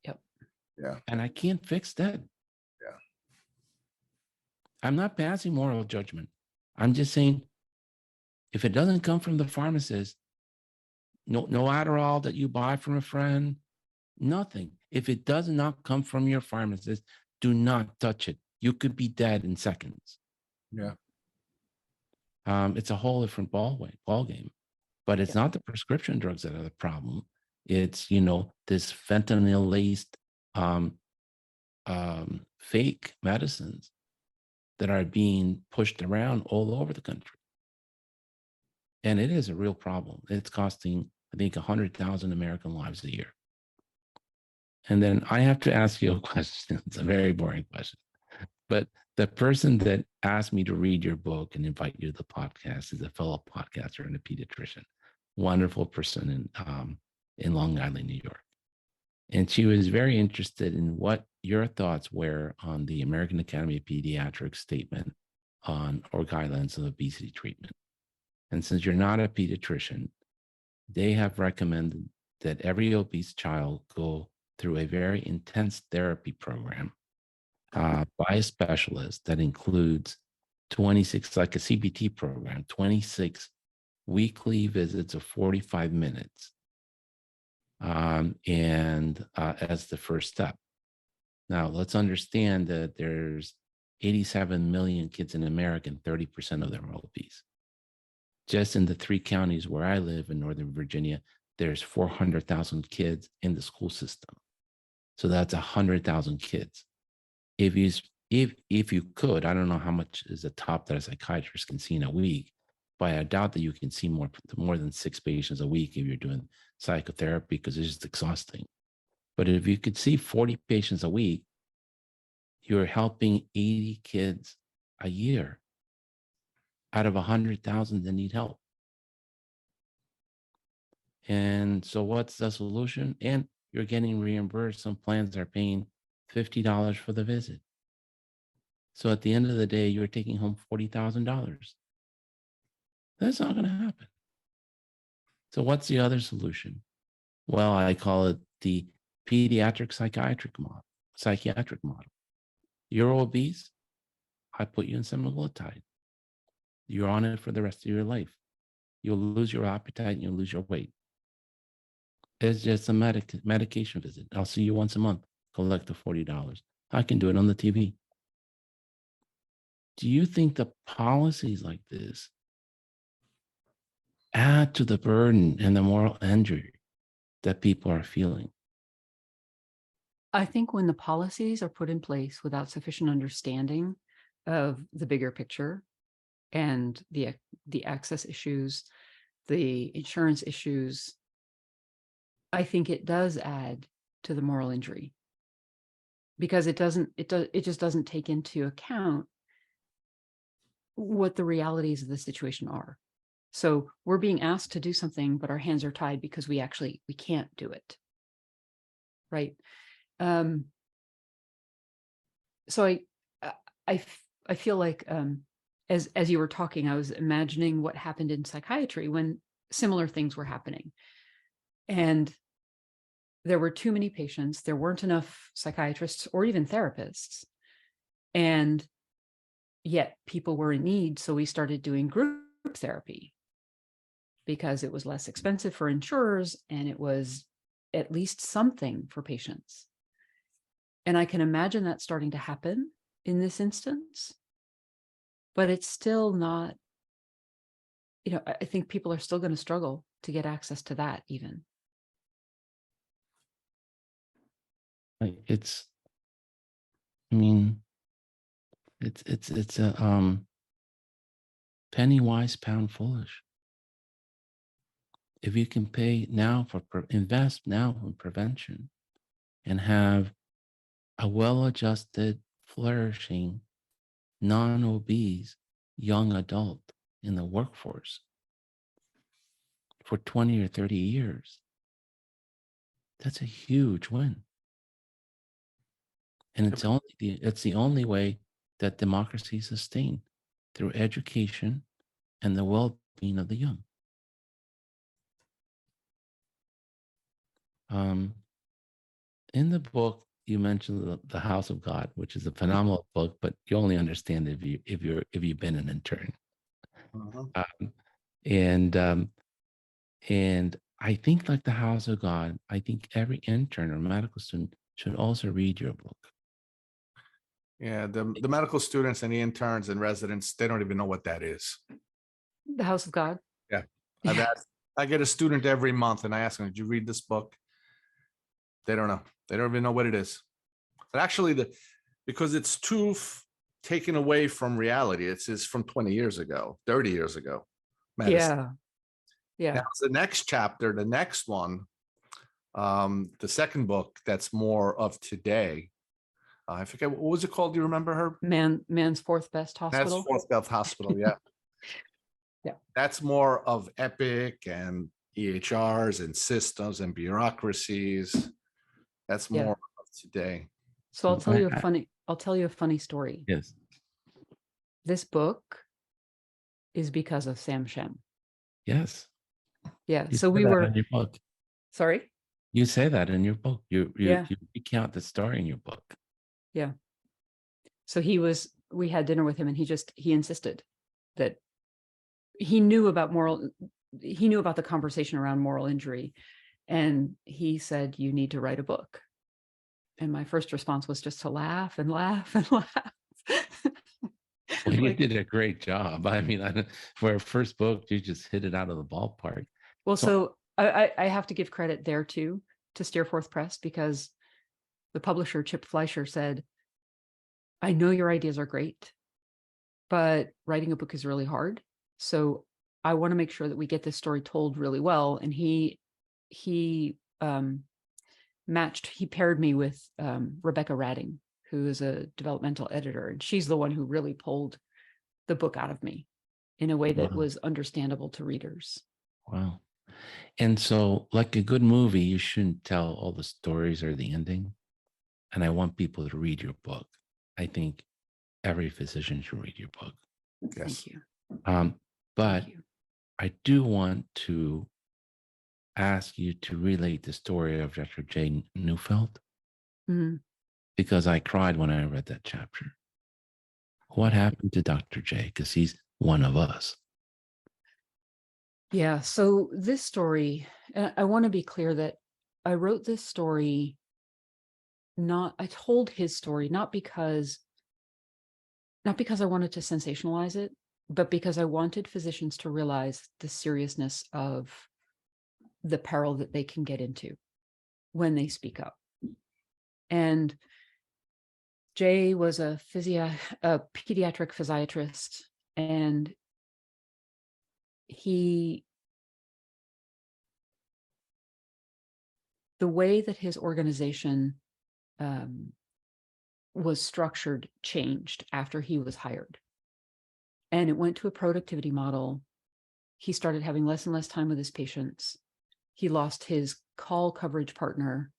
Yep. Yeah. And I can't fix that. Yeah. I'm not passing moral judgment. I'm just saying, if it doesn't come from the pharmacist, no Adderall that you buy from a friend, nothing. If it does not come from your pharmacist, do not touch it. You could be dead in seconds. Yeah. It's a whole different ball game. But it's not the prescription drugs that are the problem. It's, this fentanyl laced fake medicines that are being pushed around all over the country. And it is a real problem. It's costing, I think, 100,000 American lives a year. And then I have to ask you a question. It's a very boring question. But the person that asked me to read your book and invite you to the podcast is a fellow podcaster and a pediatrician, wonderful person in Long Island, New York. And she was very interested in what your thoughts were on the American Academy of Pediatrics statement on or guidelines of obesity treatment. And since you're not a pediatrician, they have recommended that every obese child go through a very intense therapy program by a specialist that includes 26, like a CBT program, 26 weekly visits of 45 minutes. And as the first step. Now, let's understand that there's 87 million kids in America, and 30% of them are obese. Just in the 3 counties where I live in Northern Virginia, there's 400,000 kids in the school system. So that's 100,000 kids. If you could, I don't know how much is the top that a psychiatrist can see in a week, but I doubt that you can see more than 6 patients a week if you're doing psychotherapy, because it's just exhausting. But if you could see 40 patients a week, you're helping 80 kids a year out of 100,000 that need help. And so what's the solution? And you're getting reimbursed. Some plans are paying $50 for the visit. So at the end of the day, you're taking home $40,000. That's not going to happen. So what's the other solution? Well, I call it the pediatric psychiatric model. You're obese, I put you in semaglutide. You're on it for the rest of your life. You'll lose your appetite and you'll lose your weight. It's just a medication visit. I'll see you once a month, collect the $40. I can do it on the TV. Do you think the policies like this add to the burden and the moral injury that people are feeling? I think when the policies are put in place without sufficient understanding of the bigger picture and the access issues, the insurance issues, I think it does add to the moral injury, because it just doesn't take into account what the realities of the situation are. So we're being asked to do something, but our hands are tied because we can't do it. Right. So I feel like as you were talking, I was imagining what happened in psychiatry when similar things were happening. And there were too many patients, there weren't enough psychiatrists or even therapists. And yet people were in need. So we started doing group therapy because it was less expensive for insurers and it was at least something for patients. And I can imagine that starting to happen in this instance, but it's still not, I think people are still going to struggle to get access to that even. Like I mean, it's a penny wise, pound foolish. If you can pay now invest now in prevention and have a well-adjusted, flourishing, non-obese young adult in the workforce for 20 or 30 years, that's a huge win. And it's the only way that democracy is sustained, through education and the well-being of the young. In the book, you mentioned the House of God, which is a phenomenal book, but you only understand it if you've been an intern. Um, and I think, like the House of God, I think every intern or medical student should also read your book. Yeah, the medical students and the interns and residents, they don't even know what that is. The House of God. Yeah. I've Yeah. asked, I get a student every month and I ask them, did you read this book? They don't know. They don't even know what it is. But actually, because it's too taken away from reality. It's from 20 years ago, 30 years ago. Medicine. Yeah. Now, the next chapter, the next one, the second book that's more of today. I forget, what was it called? Do you remember her? Man's fourth best That's hospital. Fourth Belt Hospital. Yeah. Yeah. That's more of Epic and EHRs and systems and bureaucracies. That's Yeah. more of today. So I'll tell you a funny story. Yes. This book is because of Sam Shem. Yes. Yeah. You So say we that were, in your book. sorry. You say that in your book. You Yeah. recount the story in your book. Yeah. So we had dinner with him and he insisted that he knew about the conversation around moral injury. And he said, you need to write a book. And my first response was just to laugh and laugh and laugh. Well, you Like, did a great job. I mean, for a first book, you just hit it out of the ballpark. well, so I have to give credit there too to Steerforth Press, because the publisher, Chip Fleischer, said, I know your ideas are great, but writing a book is really hard. So I want to make sure that we get this story told really well. And he paired me with Rebecca Radding, who is a developmental editor. And she's the one who really pulled the book out of me in a way that was understandable to readers. Wow. And so, like a good movie, you shouldn't tell all the stories or the ending. And I want people to read your book. I think every physician should read your book. Yes. Thank you. But Thank you. I do want to ask you to relate the story of Dr. J. Neufeld, because I cried when I read that chapter. What happened to Dr. J? Because he's one of us. Yeah. So this story, I want to be clear that I wrote this story, I told his story, not because I wanted to sensationalize it, but because I wanted physicians to realize the seriousness of the peril that they can get into when they speak up. And Jay was a pediatric physiatrist, and the way that his organization was structured changed after he was hired. And it went to a productivity model. He started having less and less time with his patients. He lost his call coverage partner.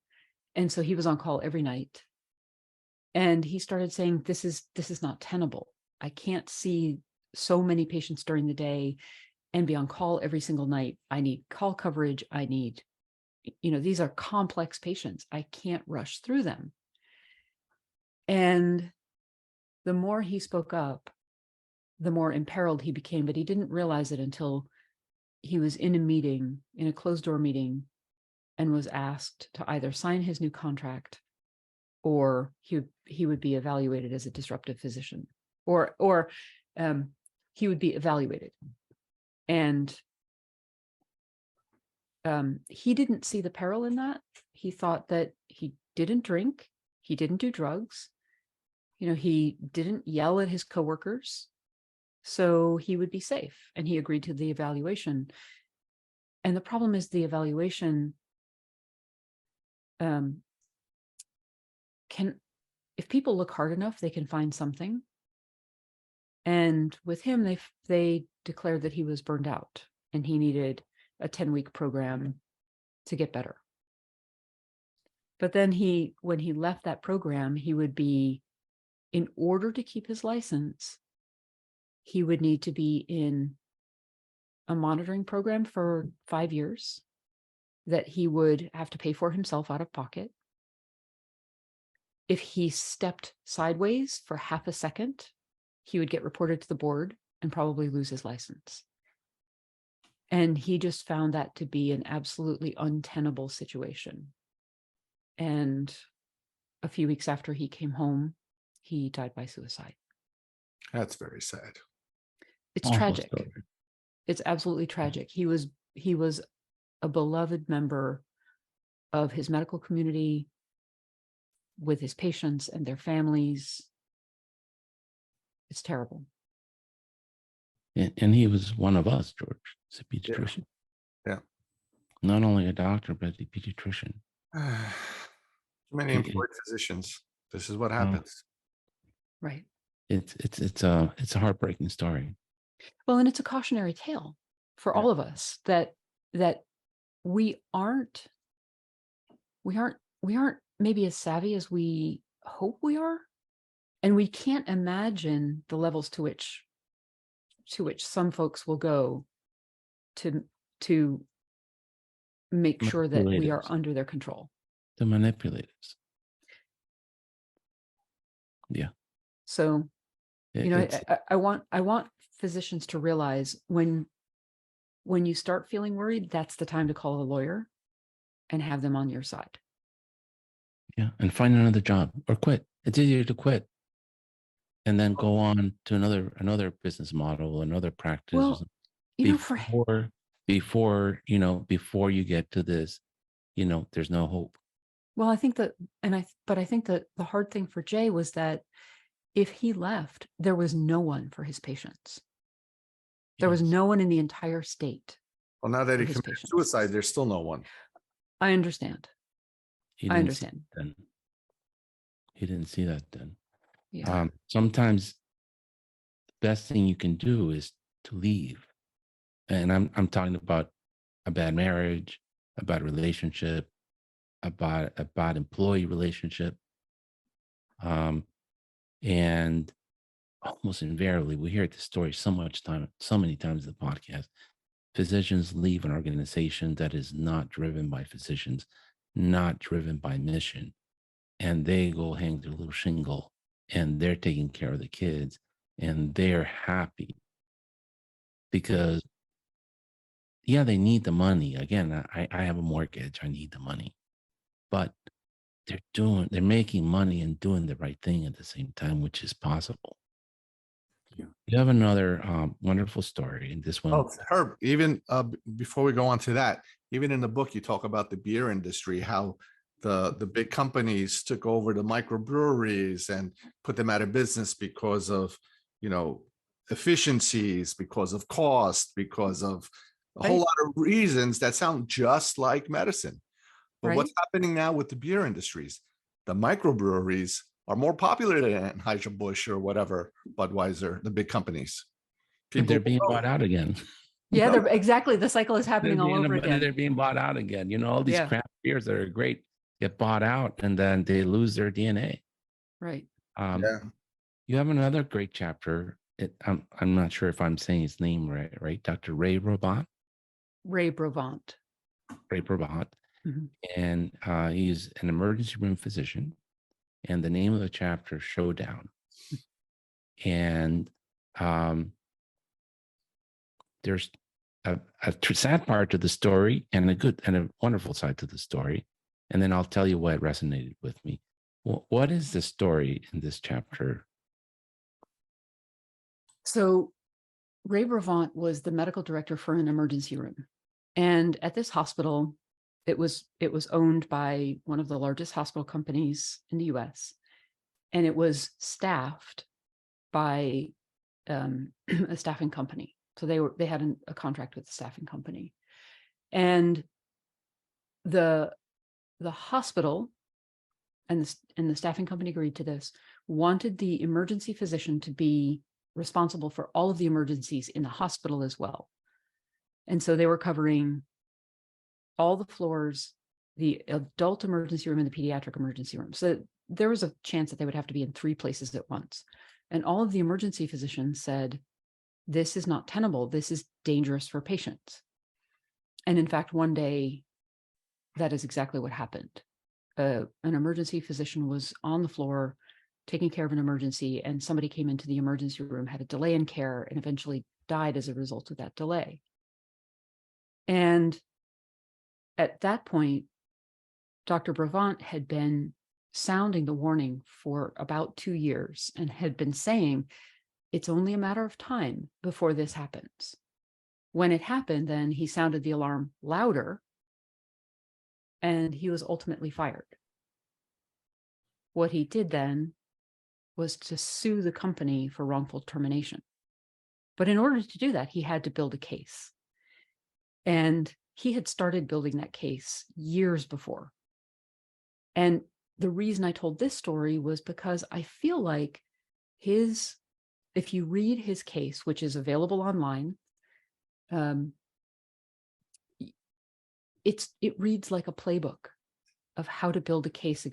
And so he was on call every night. And he started saying, this is not tenable. I can't see so many patients during the day and be on call every single night. I need call coverage. I need, these are complex patients. I can't rush through them. And the more he spoke up, the more imperiled he became, but he didn't realize it until he was in a closed door meeting, and was asked to either sign his new contract or he would be evaluated as a disruptive physician, or he would be evaluated. And he didn't see the peril in that. He thought that he didn't drink. He didn't do drugs. He didn't yell at his coworkers. So he would be safe. And he agreed to the evaluation. And the problem is the evaluation if people look hard enough, they can find something. And with him, they declared that he was burned out and he needed a 10-week program to get better. But then when he left that program, in order to keep his license, he would need to be in a monitoring program for 5 years that he would have to pay for himself out of pocket. If he stepped sideways for half a second, he would get reported to the board and probably lose his license. And he just found that to be an absolutely untenable situation. And a few weeks after he came home, he died by suicide. That's very sad. It's Awful tragic. story. It's absolutely tragic. He was a beloved member of his medical community, with his patients and their families. It's terrible. And he was one of us, George. He's a pediatrician. Yeah. Not only a doctor, but a pediatrician. Too many employed physicians. This is what happens. Right. It's a heartbreaking story. Well, and it's a cautionary tale for all of us that we aren't maybe as savvy as we hope we are, and we can't imagine the levels to which some folks will go to make sure that we are under their control. To manipulate us. Yeah. So, I want physicians to realize when you start feeling worried, that's the time to call a lawyer and have them on your side. Yeah, and find another job or quit. It's easier to quit and then go on to another business model, another practice. Well, before you get to this, there's no hope. Well, I think that, but I think that the hard thing for Jay was that if he left, there was no one for his patients. There was no one in the entire state. Well, now that he committed suicide, there's still no one. I understand. I understand. He didn't see that then. Yeah. Sometimes the best thing you can do is to leave. And I'm talking about a bad marriage, a bad relationship, a bad employee relationship. And almost invariably, we hear this story so many times in the podcast. Physicians leave an organization that is not driven by physicians, not driven by mission, and they go hang their little shingle, and they're taking care of the kids, and they're happy because, yeah, they need the money. Again, I have a mortgage. I need the money, but they're making money and doing the right thing at the same time, which is possible. Yeah. You have another wonderful story in this one. Oh, Herb, even before we go on to that, even in the book, you talk about the beer industry, how the big companies took over the microbreweries and put them out of business because of, efficiencies, because of cost, because of a whole lot of reasons that sound just like medicine. But what's happening now with the beer industries? The microbreweries are more popular than Anheuser-Busch or whatever, Budweiser, the big companies. They're being bought out again. Yeah, exactly. The cycle is happening all over again. They're being bought out again. All these craft beers that are great get bought out and then they lose their DNA. Right. You have another great chapter. I'm not sure if I'm saying his name right? Dr. Ray Brabant. Ray Brabant. Mm-hmm. And he's an emergency room physician. And the name of the chapter, Showdown. And there's a sad part to the story and a good and a wonderful side to the story. And then I'll tell you what resonated with me. What is the story in this chapter? So Ray Brabant was the medical director for an emergency room. And at this hospital, It was owned by one of the largest hospital companies in the US, and it was staffed by a staffing company. So they had a contract with the staffing company, and the hospital and the staffing company agreed to this, wanted the emergency physician to be responsible for all of the emergencies in the hospital as well. And so they were covering all the floors, the adult emergency room and the pediatric emergency room. So there was a chance that they would have to be in 3 places at once. And all of the emergency physicians said, this is not tenable. This is dangerous for patients. And in fact, one day, that is exactly what happened. An emergency physician was on the floor taking care of an emergency, and somebody came into the emergency room, had a delay in care, and eventually died as a result of that delay. And at that point, Dr. Bravant had been sounding the warning for about 2 years and had been saying, it's only a matter of time before this happens. When it happened, then he sounded the alarm louder, and he was ultimately fired. What he did then was to sue the company for wrongful termination. But in order to do that, he had to build a case. And he had started building that case years before. And the reason I told this story was because I feel like if you read his case, which is available online, it reads like a playbook of how to build a case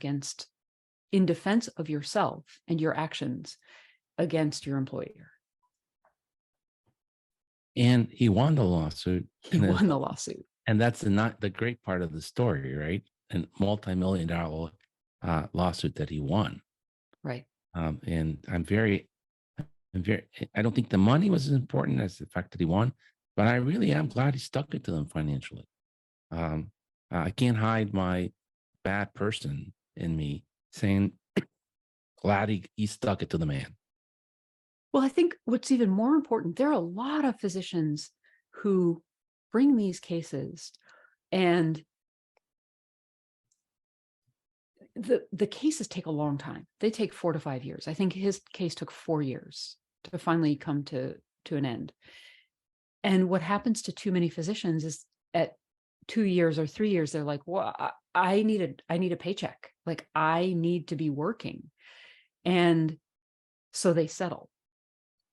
in defense of yourself and your actions against your employer. And he won the lawsuit. He won the lawsuit. And that's not the great part of the story, right? A multi-million-dollar lawsuit that he won. Right. And I don't think the money was as important as the fact that he won, but I really am glad he stuck it to them financially. I can't hide my bad person in me saying, glad he stuck it to the man. Well, I think what's even more important, there are a lot of physicians who bring these cases, and the cases take a long time. They take 4 to 5 years. I think his case took 4 years to finally come to an end. And what happens to too many physicians is at 2 years or 3 years, they're like, well, I need a paycheck. Like, I need to be working. And so they settle.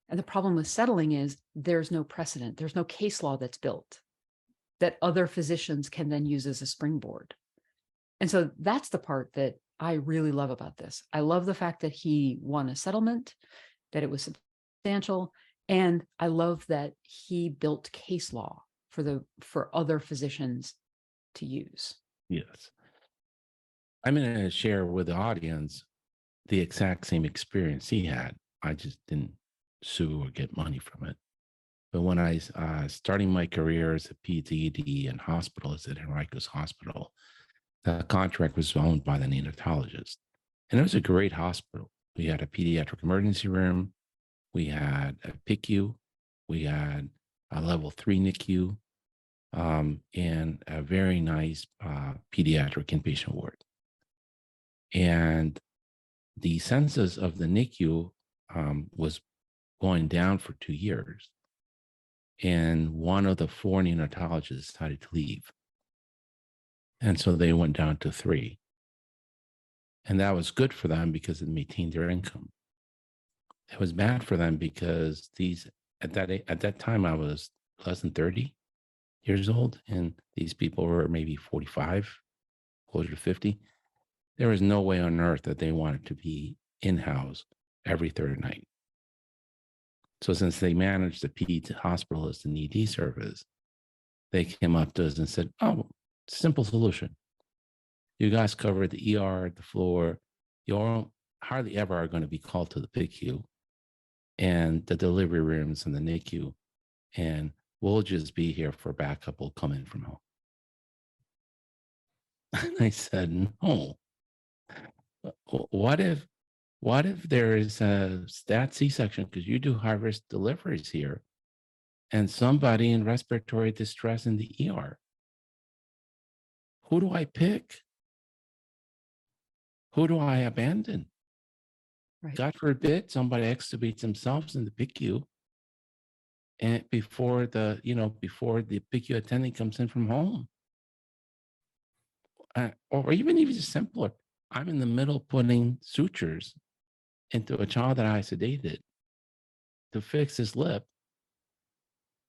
And the problem with settling is there's no precedent. There's no case law that's built that other physicians can then use as a springboard. And so that's the part that I really love about this. I love the fact that he won a settlement, that it was substantial, and I love that he built case law for other physicians to use. Yes. I'm going to share with the audience the exact same experience he had. I just didn't sue or get money from it. But when I starting my career as a PTD and hospitalist at Henrico's Hospital, the contract was owned by the neonatologist. And it was a great hospital. We had a pediatric emergency room. We had a PICU. We had a level 3 NICU and a very nice pediatric inpatient ward. And the census of the NICU was going down for 2 years. And one of the 4 neonatologists decided to leave. And so they went down to 3. And that was good for them because it maintained their income. It was bad for them because at that time I was less than 30 years old, and these people were maybe 45, closer to 50. There was no way on earth that they wanted to be in-house every third night. So since they managed the peds hospitalist and ED service, they came up to us and said, oh, simple solution. You guys cover the ER, the floor. You hardly ever are going to be called to the PICU and the delivery rooms and the NICU. And we'll just be here for backup. We'll come in from home. And I said, no. What if there is a stat C-section, because you do high-risk deliveries here, and somebody in respiratory distress in the ER? Who do I pick? Who do I abandon? Right. God forbid somebody extubates themselves in the PICU, and before the PICU attendant comes in from home. Or even just simpler, I'm in the middle putting sutures into a child that I sedated to fix his lip,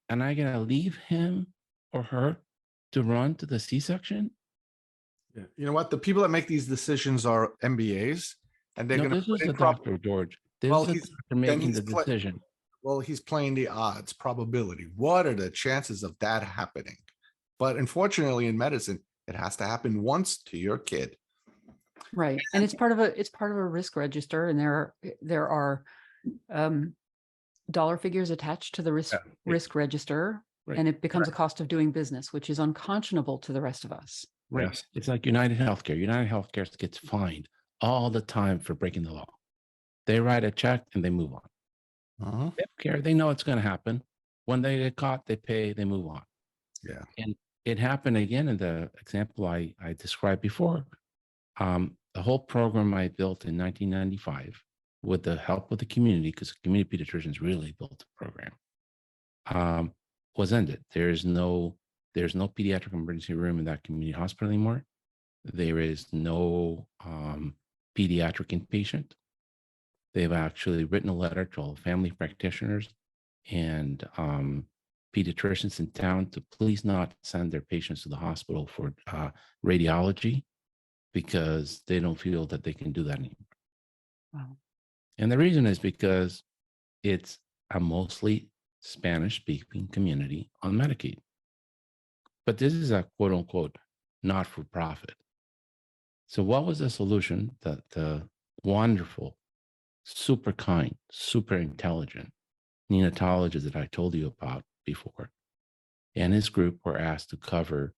and I gotta leave him or her to run to the C-section. Yeah. You know what? The people that make these decisions are MBAs, and they're No, going to this put is in the doctor, George. This Well, is the he's doctor then making the decision. well, he's playing the odds, probability. What are the chances of that happening? But unfortunately, in medicine, it has to happen once to your kid. Right. And it's part of a risk register, and there are dollar figures attached to the risk register, Right. and it becomes a cost of doing business, which is unconscionable to the rest of us. Right. Yes. It's like United Healthcare. United Healthcare gets fined all the time for breaking the law. They write a check and they move on. Uh-huh. They don't care. They know it's going to happen. When they get caught, they pay, they move on. Yeah. And it happened again in the example I described before. The whole program I built in 1995 with the help of the community, because community pediatricians really built the program, was ended. There's no pediatric emergency room in that community hospital anymore. There is no pediatric inpatient. They've actually written a letter to all the family practitioners and pediatricians in town to please not send their patients to the hospital for radiology, because they don't feel that they can do that anymore. Wow. And the reason is because it's a mostly Spanish-speaking community on Medicaid. But this is a quote unquote not-for-profit. So what was the solution that the wonderful, super kind, super intelligent neonatologist that I told you about before and his group were asked to cover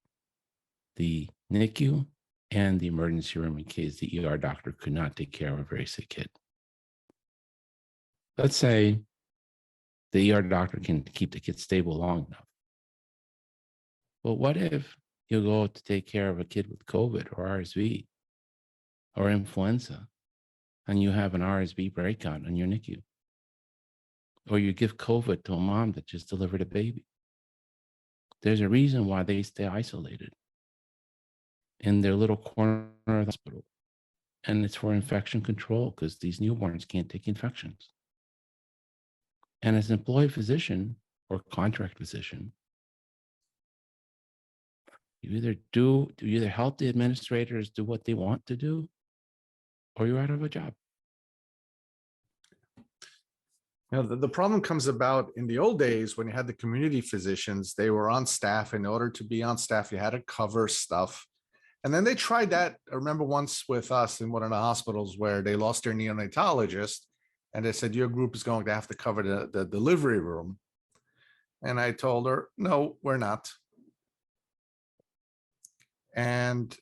the NICU and the emergency room in case the ER doctor could not take care of a very sick kid. Let's say the ER doctor can keep the kid stable long enough. But what if you go to take care of a kid with COVID or RSV or influenza, and you have an RSV breakout in your NICU? Or you give COVID to a mom that just delivered a baby? There's a reason why they stay isolated in their little corner of the hospital. And it's for infection control, because these newborns can't take infections. And as an employee physician or contract physician, you either help the administrators do what they want to do, or you're out of a job. You know, the problem comes about in the old days when you had the community physicians. They were on staff. In order to be on staff, you had to cover stuff. And then they tried that. I remember once with us in one of the hospitals where they lost their neonatologist, and they said, your group is going to have to cover the delivery room. And I told her, no, we're not. And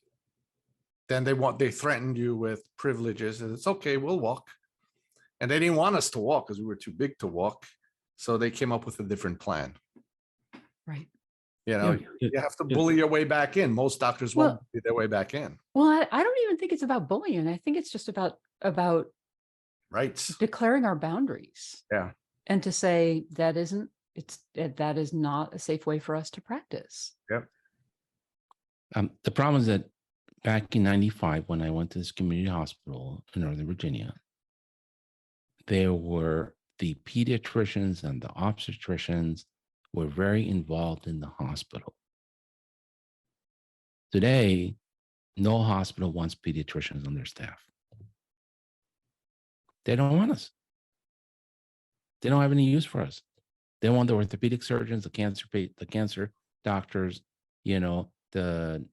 then they threatened you with privileges, and it's okay, we'll walk. And they didn't want us to walk because we were too big to walk. So they came up with a different plan. Right. You know, Yeah, you have to bully your way back in. Most doctors won't bully their way back in. Well, I don't even think it's about bullying. I think it's just about Right. declaring our boundaries. Yeah. And to say that is not a safe way for us to practice. Yep. The problem is that back in 95, when I went to this community hospital in Northern Virginia, there were the pediatricians and the obstetricians were very involved in the hospital. Today, no hospital wants pediatricians on their staff. They don't want us. They don't have any use for us. They want the orthopedic surgeons, the cancer doctors, the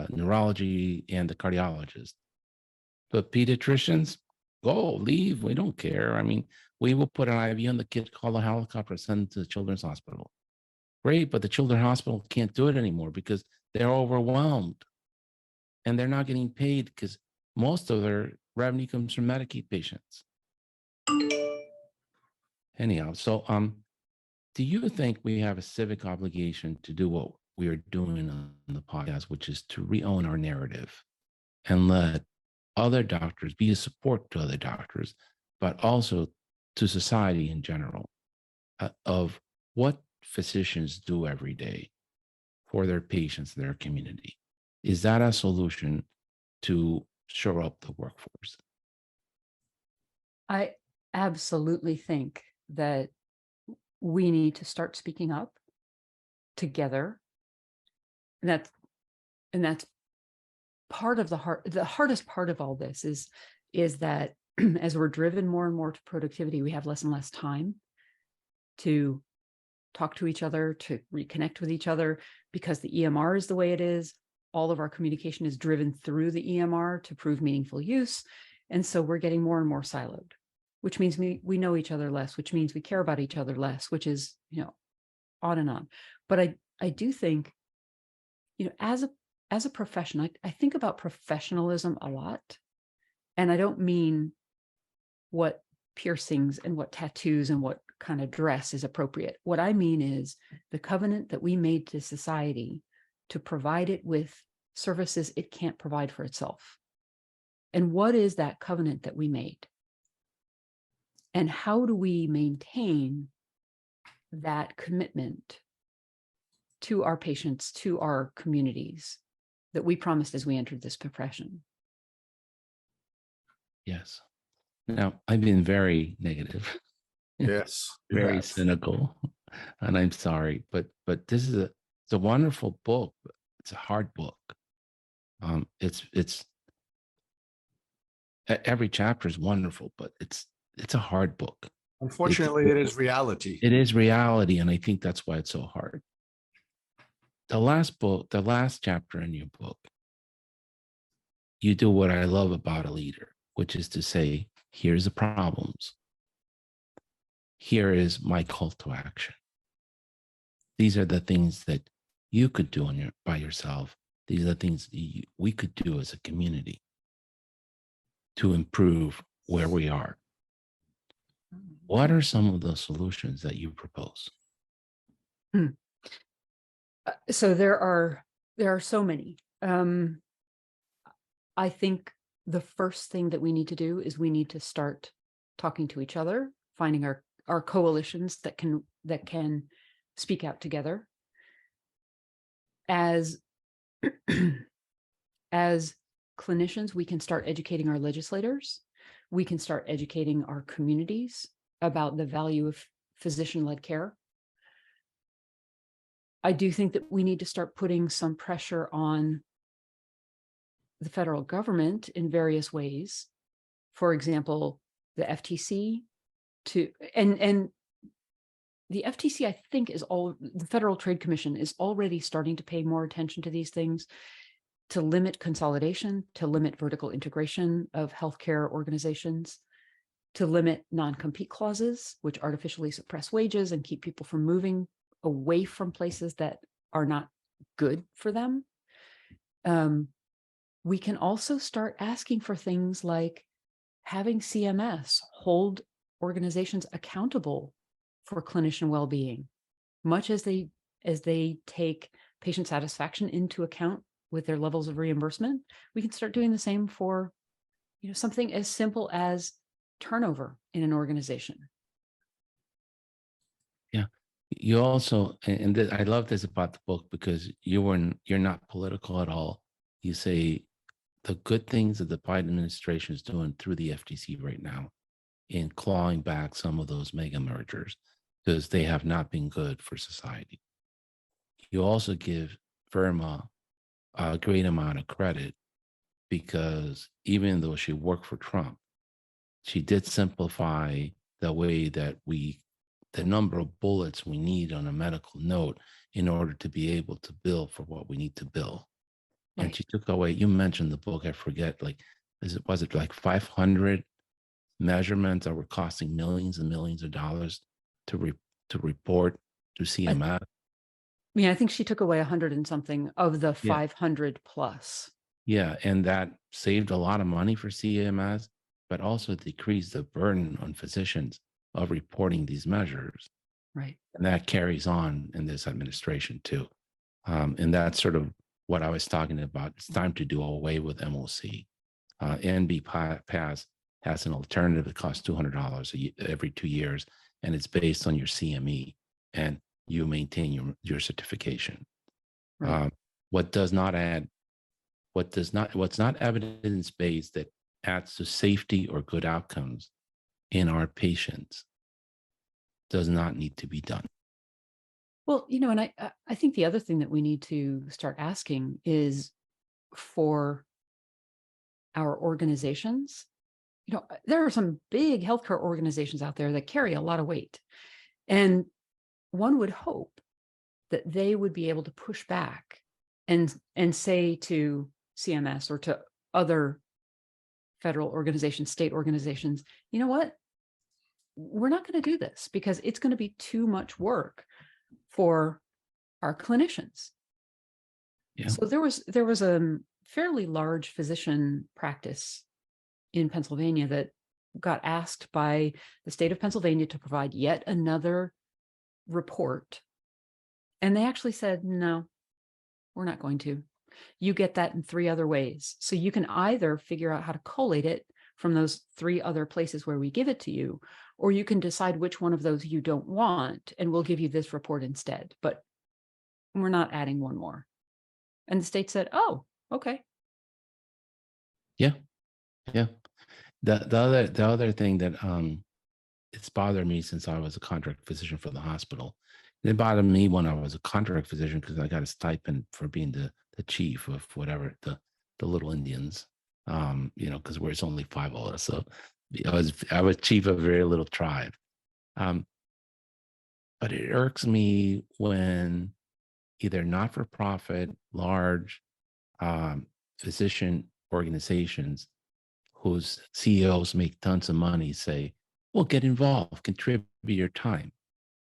neurology and the cardiologists. But pediatricians, go, leave. We don't care. I mean, we will put an IV on the kid, call a helicopter, send it to the children's hospital. Great, but the children's hospital can't do it anymore because they're overwhelmed. And they're not getting paid because most of their revenue comes from Medicaid patients. Anyhow, so do you think we have a civic obligation to do what we are doing on the podcast, which is to re-own our narrative and let other doctors be a support to other doctors, but also to society in general, of what physicians do every day for their patients, their community. Is that a solution to shore up the workforce? I absolutely think that we need to start speaking up together. And that's part of the hardest part of all this is that as we're driven more and more to productivity, we have less and less time to talk to each other, to reconnect with each other, because the EMR is the way it is. All of our communication is driven through the EMR to prove meaningful use. And so we're getting more and more siloed, which means we know each other less, which means we care about each other less, which is, on and on. But I do think, as a profession, I think about professionalism a lot. And I don't mean what piercings and what tattoos and what kind of dress is appropriate. What I mean is the covenant that we made to society to provide it with services it can't provide for itself. And what is that covenant that we made? And how do we maintain that commitment to our patients, to our communities that we promised as we entered this profession? Yes. Now, I've been very negative, Yes. you very have. cynical, and I'm sorry, but this is it's a wonderful book. But it's a hard book. It's every chapter is wonderful, but it's a hard book. Unfortunately, it is reality. It is reality, and I think that's why it's so hard. The last chapter in your book, you do what I love about a leader, which is to say, here's the problems. Here is my call to action. These are the things that you could do by yourself. These are the things we could do as a community to improve where we are. What are some of the solutions that you propose? So there are so many. I think the first thing that we need to do is we need to start talking to each other, finding our coalitions that can speak out together. As clinicians, we can start educating our legislators. We can start educating our communities about the value of physician-led care. I do think that we need to start putting some pressure on the federal government in various ways. For example, the FTC and the FTC, I think, the Federal Trade Commission is already starting to pay more attention to these things, to limit consolidation, to limit vertical integration of healthcare organizations, to limit non-compete clauses, which artificially suppress wages and keep people from moving away from places that are not good for them. We can also start asking for things like having CMS hold organizations accountable for clinician well-being, much as they take patient satisfaction into account with their levels of reimbursement. We can start doing the same for, something as simple as turnover in an organization. Yeah. You also, and I love this about the book because you're not political at all. You say the good things that the Biden administration is doing through the FTC right now in clawing back some of those mega mergers because they have not been good for society. You also give Verma a great amount of credit because even though she worked for Trump, she did simplify the way that the number of bullets we need on a medical note in order to be able to bill for what we need to bill. Right. And she took away, you mentioned the book, I forget, was it like 500 measurements that were costing millions and millions of dollars to report to CMS? I think she took away 100 and something of the 500 plus. Yeah, and that saved a lot of money for CMS, but also decreased the burden on physicians of reporting these measures. Right. And that carries on in this administration too. And that's sort of what I was talking about. It's time to do away with MOC. NB Pass has an alternative that costs $200 every 2 years, and it's based on your CME, and you maintain your certification. Right. What's not evidence-based that adds to safety or good outcomes in our patients does not need to be done. Well, and I think the other thing that we need to start asking is for our organizations. There are some big healthcare organizations out there that carry a lot of weight. And one would hope that they would be able to push back and say to CMS or to other federal organizations, state organizations, you know what? We're not going to do this because it's going to be too much work for our clinicians. Yeah. So there was a fairly large physician practice in Pennsylvania that got asked by the state of Pennsylvania to provide yet another report. And they actually said, no, we're not going to. You get that in 3 other ways. So you can either figure out how to collate it from those 3 other places where we give it to you, or you can decide which one of those you don't want, and we'll give you this report instead. But we're not adding one more. And the state said, oh, okay. Yeah. The other thing that it's bothered me since I was a contract physician for the hospital. It bothered me when I was a contract physician because I got a stipend for being the chief of whatever the little Indians. Because it's only 5 of us, so I was chief of a very little tribe. But it irks me when either not-for-profit, large physician organizations whose CEOs make tons of money say, well, get involved, contribute your time.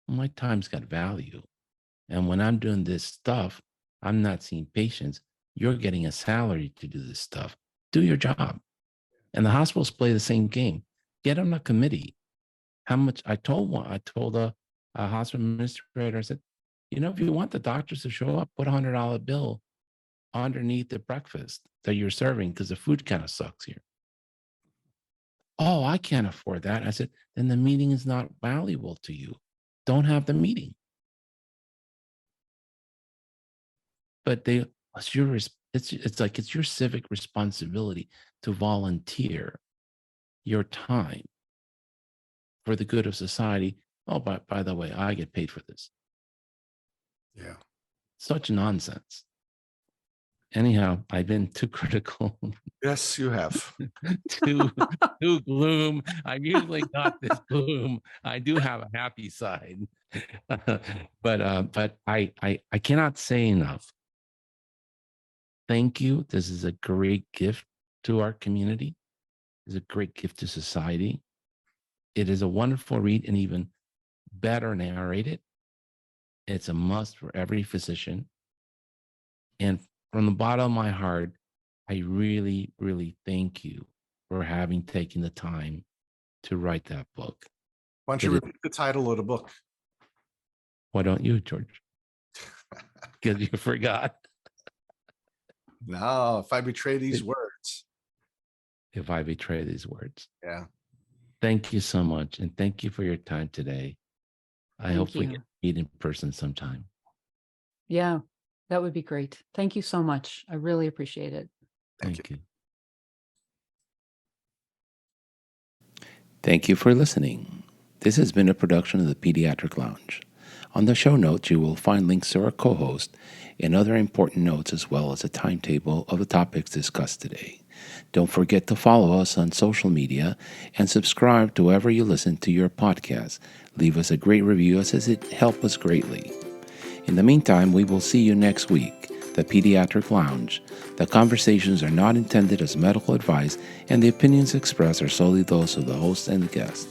Well, my time's got value. And when I'm doing this stuff, I'm not seeing patients. You're getting a salary to do this stuff. Do your job. And the hospitals play the same game. Get on a committee. How much? I told a hospital administrator, I said, if you want the doctors to show up, put $100 bill underneath the breakfast that you're serving because the food kind of sucks here. Oh, I can't afford that. I said, then the meeting is not valuable to you. Don't have the meeting. But it's your civic responsibility to volunteer your time for the good of society. Oh, by the way, I get paid for this. Yeah. Such nonsense. Anyhow, I've been too critical. Yes, you have. too gloom. I'm usually not this gloom. I do have a happy side. but I cannot say enough. Thank you. This is a great gift to our community. It's a great gift to society. It is a wonderful read and even better narrated. It's a must for every physician. And from the bottom of my heart, I really, really thank you for having taken the time to write that book. Why don't you repeat the title of the book? Why don't you, George? Because you forgot. No, if I betray these words. If I betray these words. Yeah. Thank you so much. And thank you for your time today. I hope we you. get to meet in person sometime. Yeah, that would be great. Thank you so much. I really appreciate it. Thank you. Thank you for listening. This has been a production of the Pediatric Lounge. On the show notes, you will find links to our co-host and other important notes, as well as a timetable of the topics discussed today. Don't forget to follow us on social media and subscribe to wherever you listen to your podcast. Leave us a great review as it helps us greatly. In the meantime, we will see you next week. The Pediatric Lounge. The conversations are not intended as medical advice, and the opinions expressed are solely those of the host and the guest.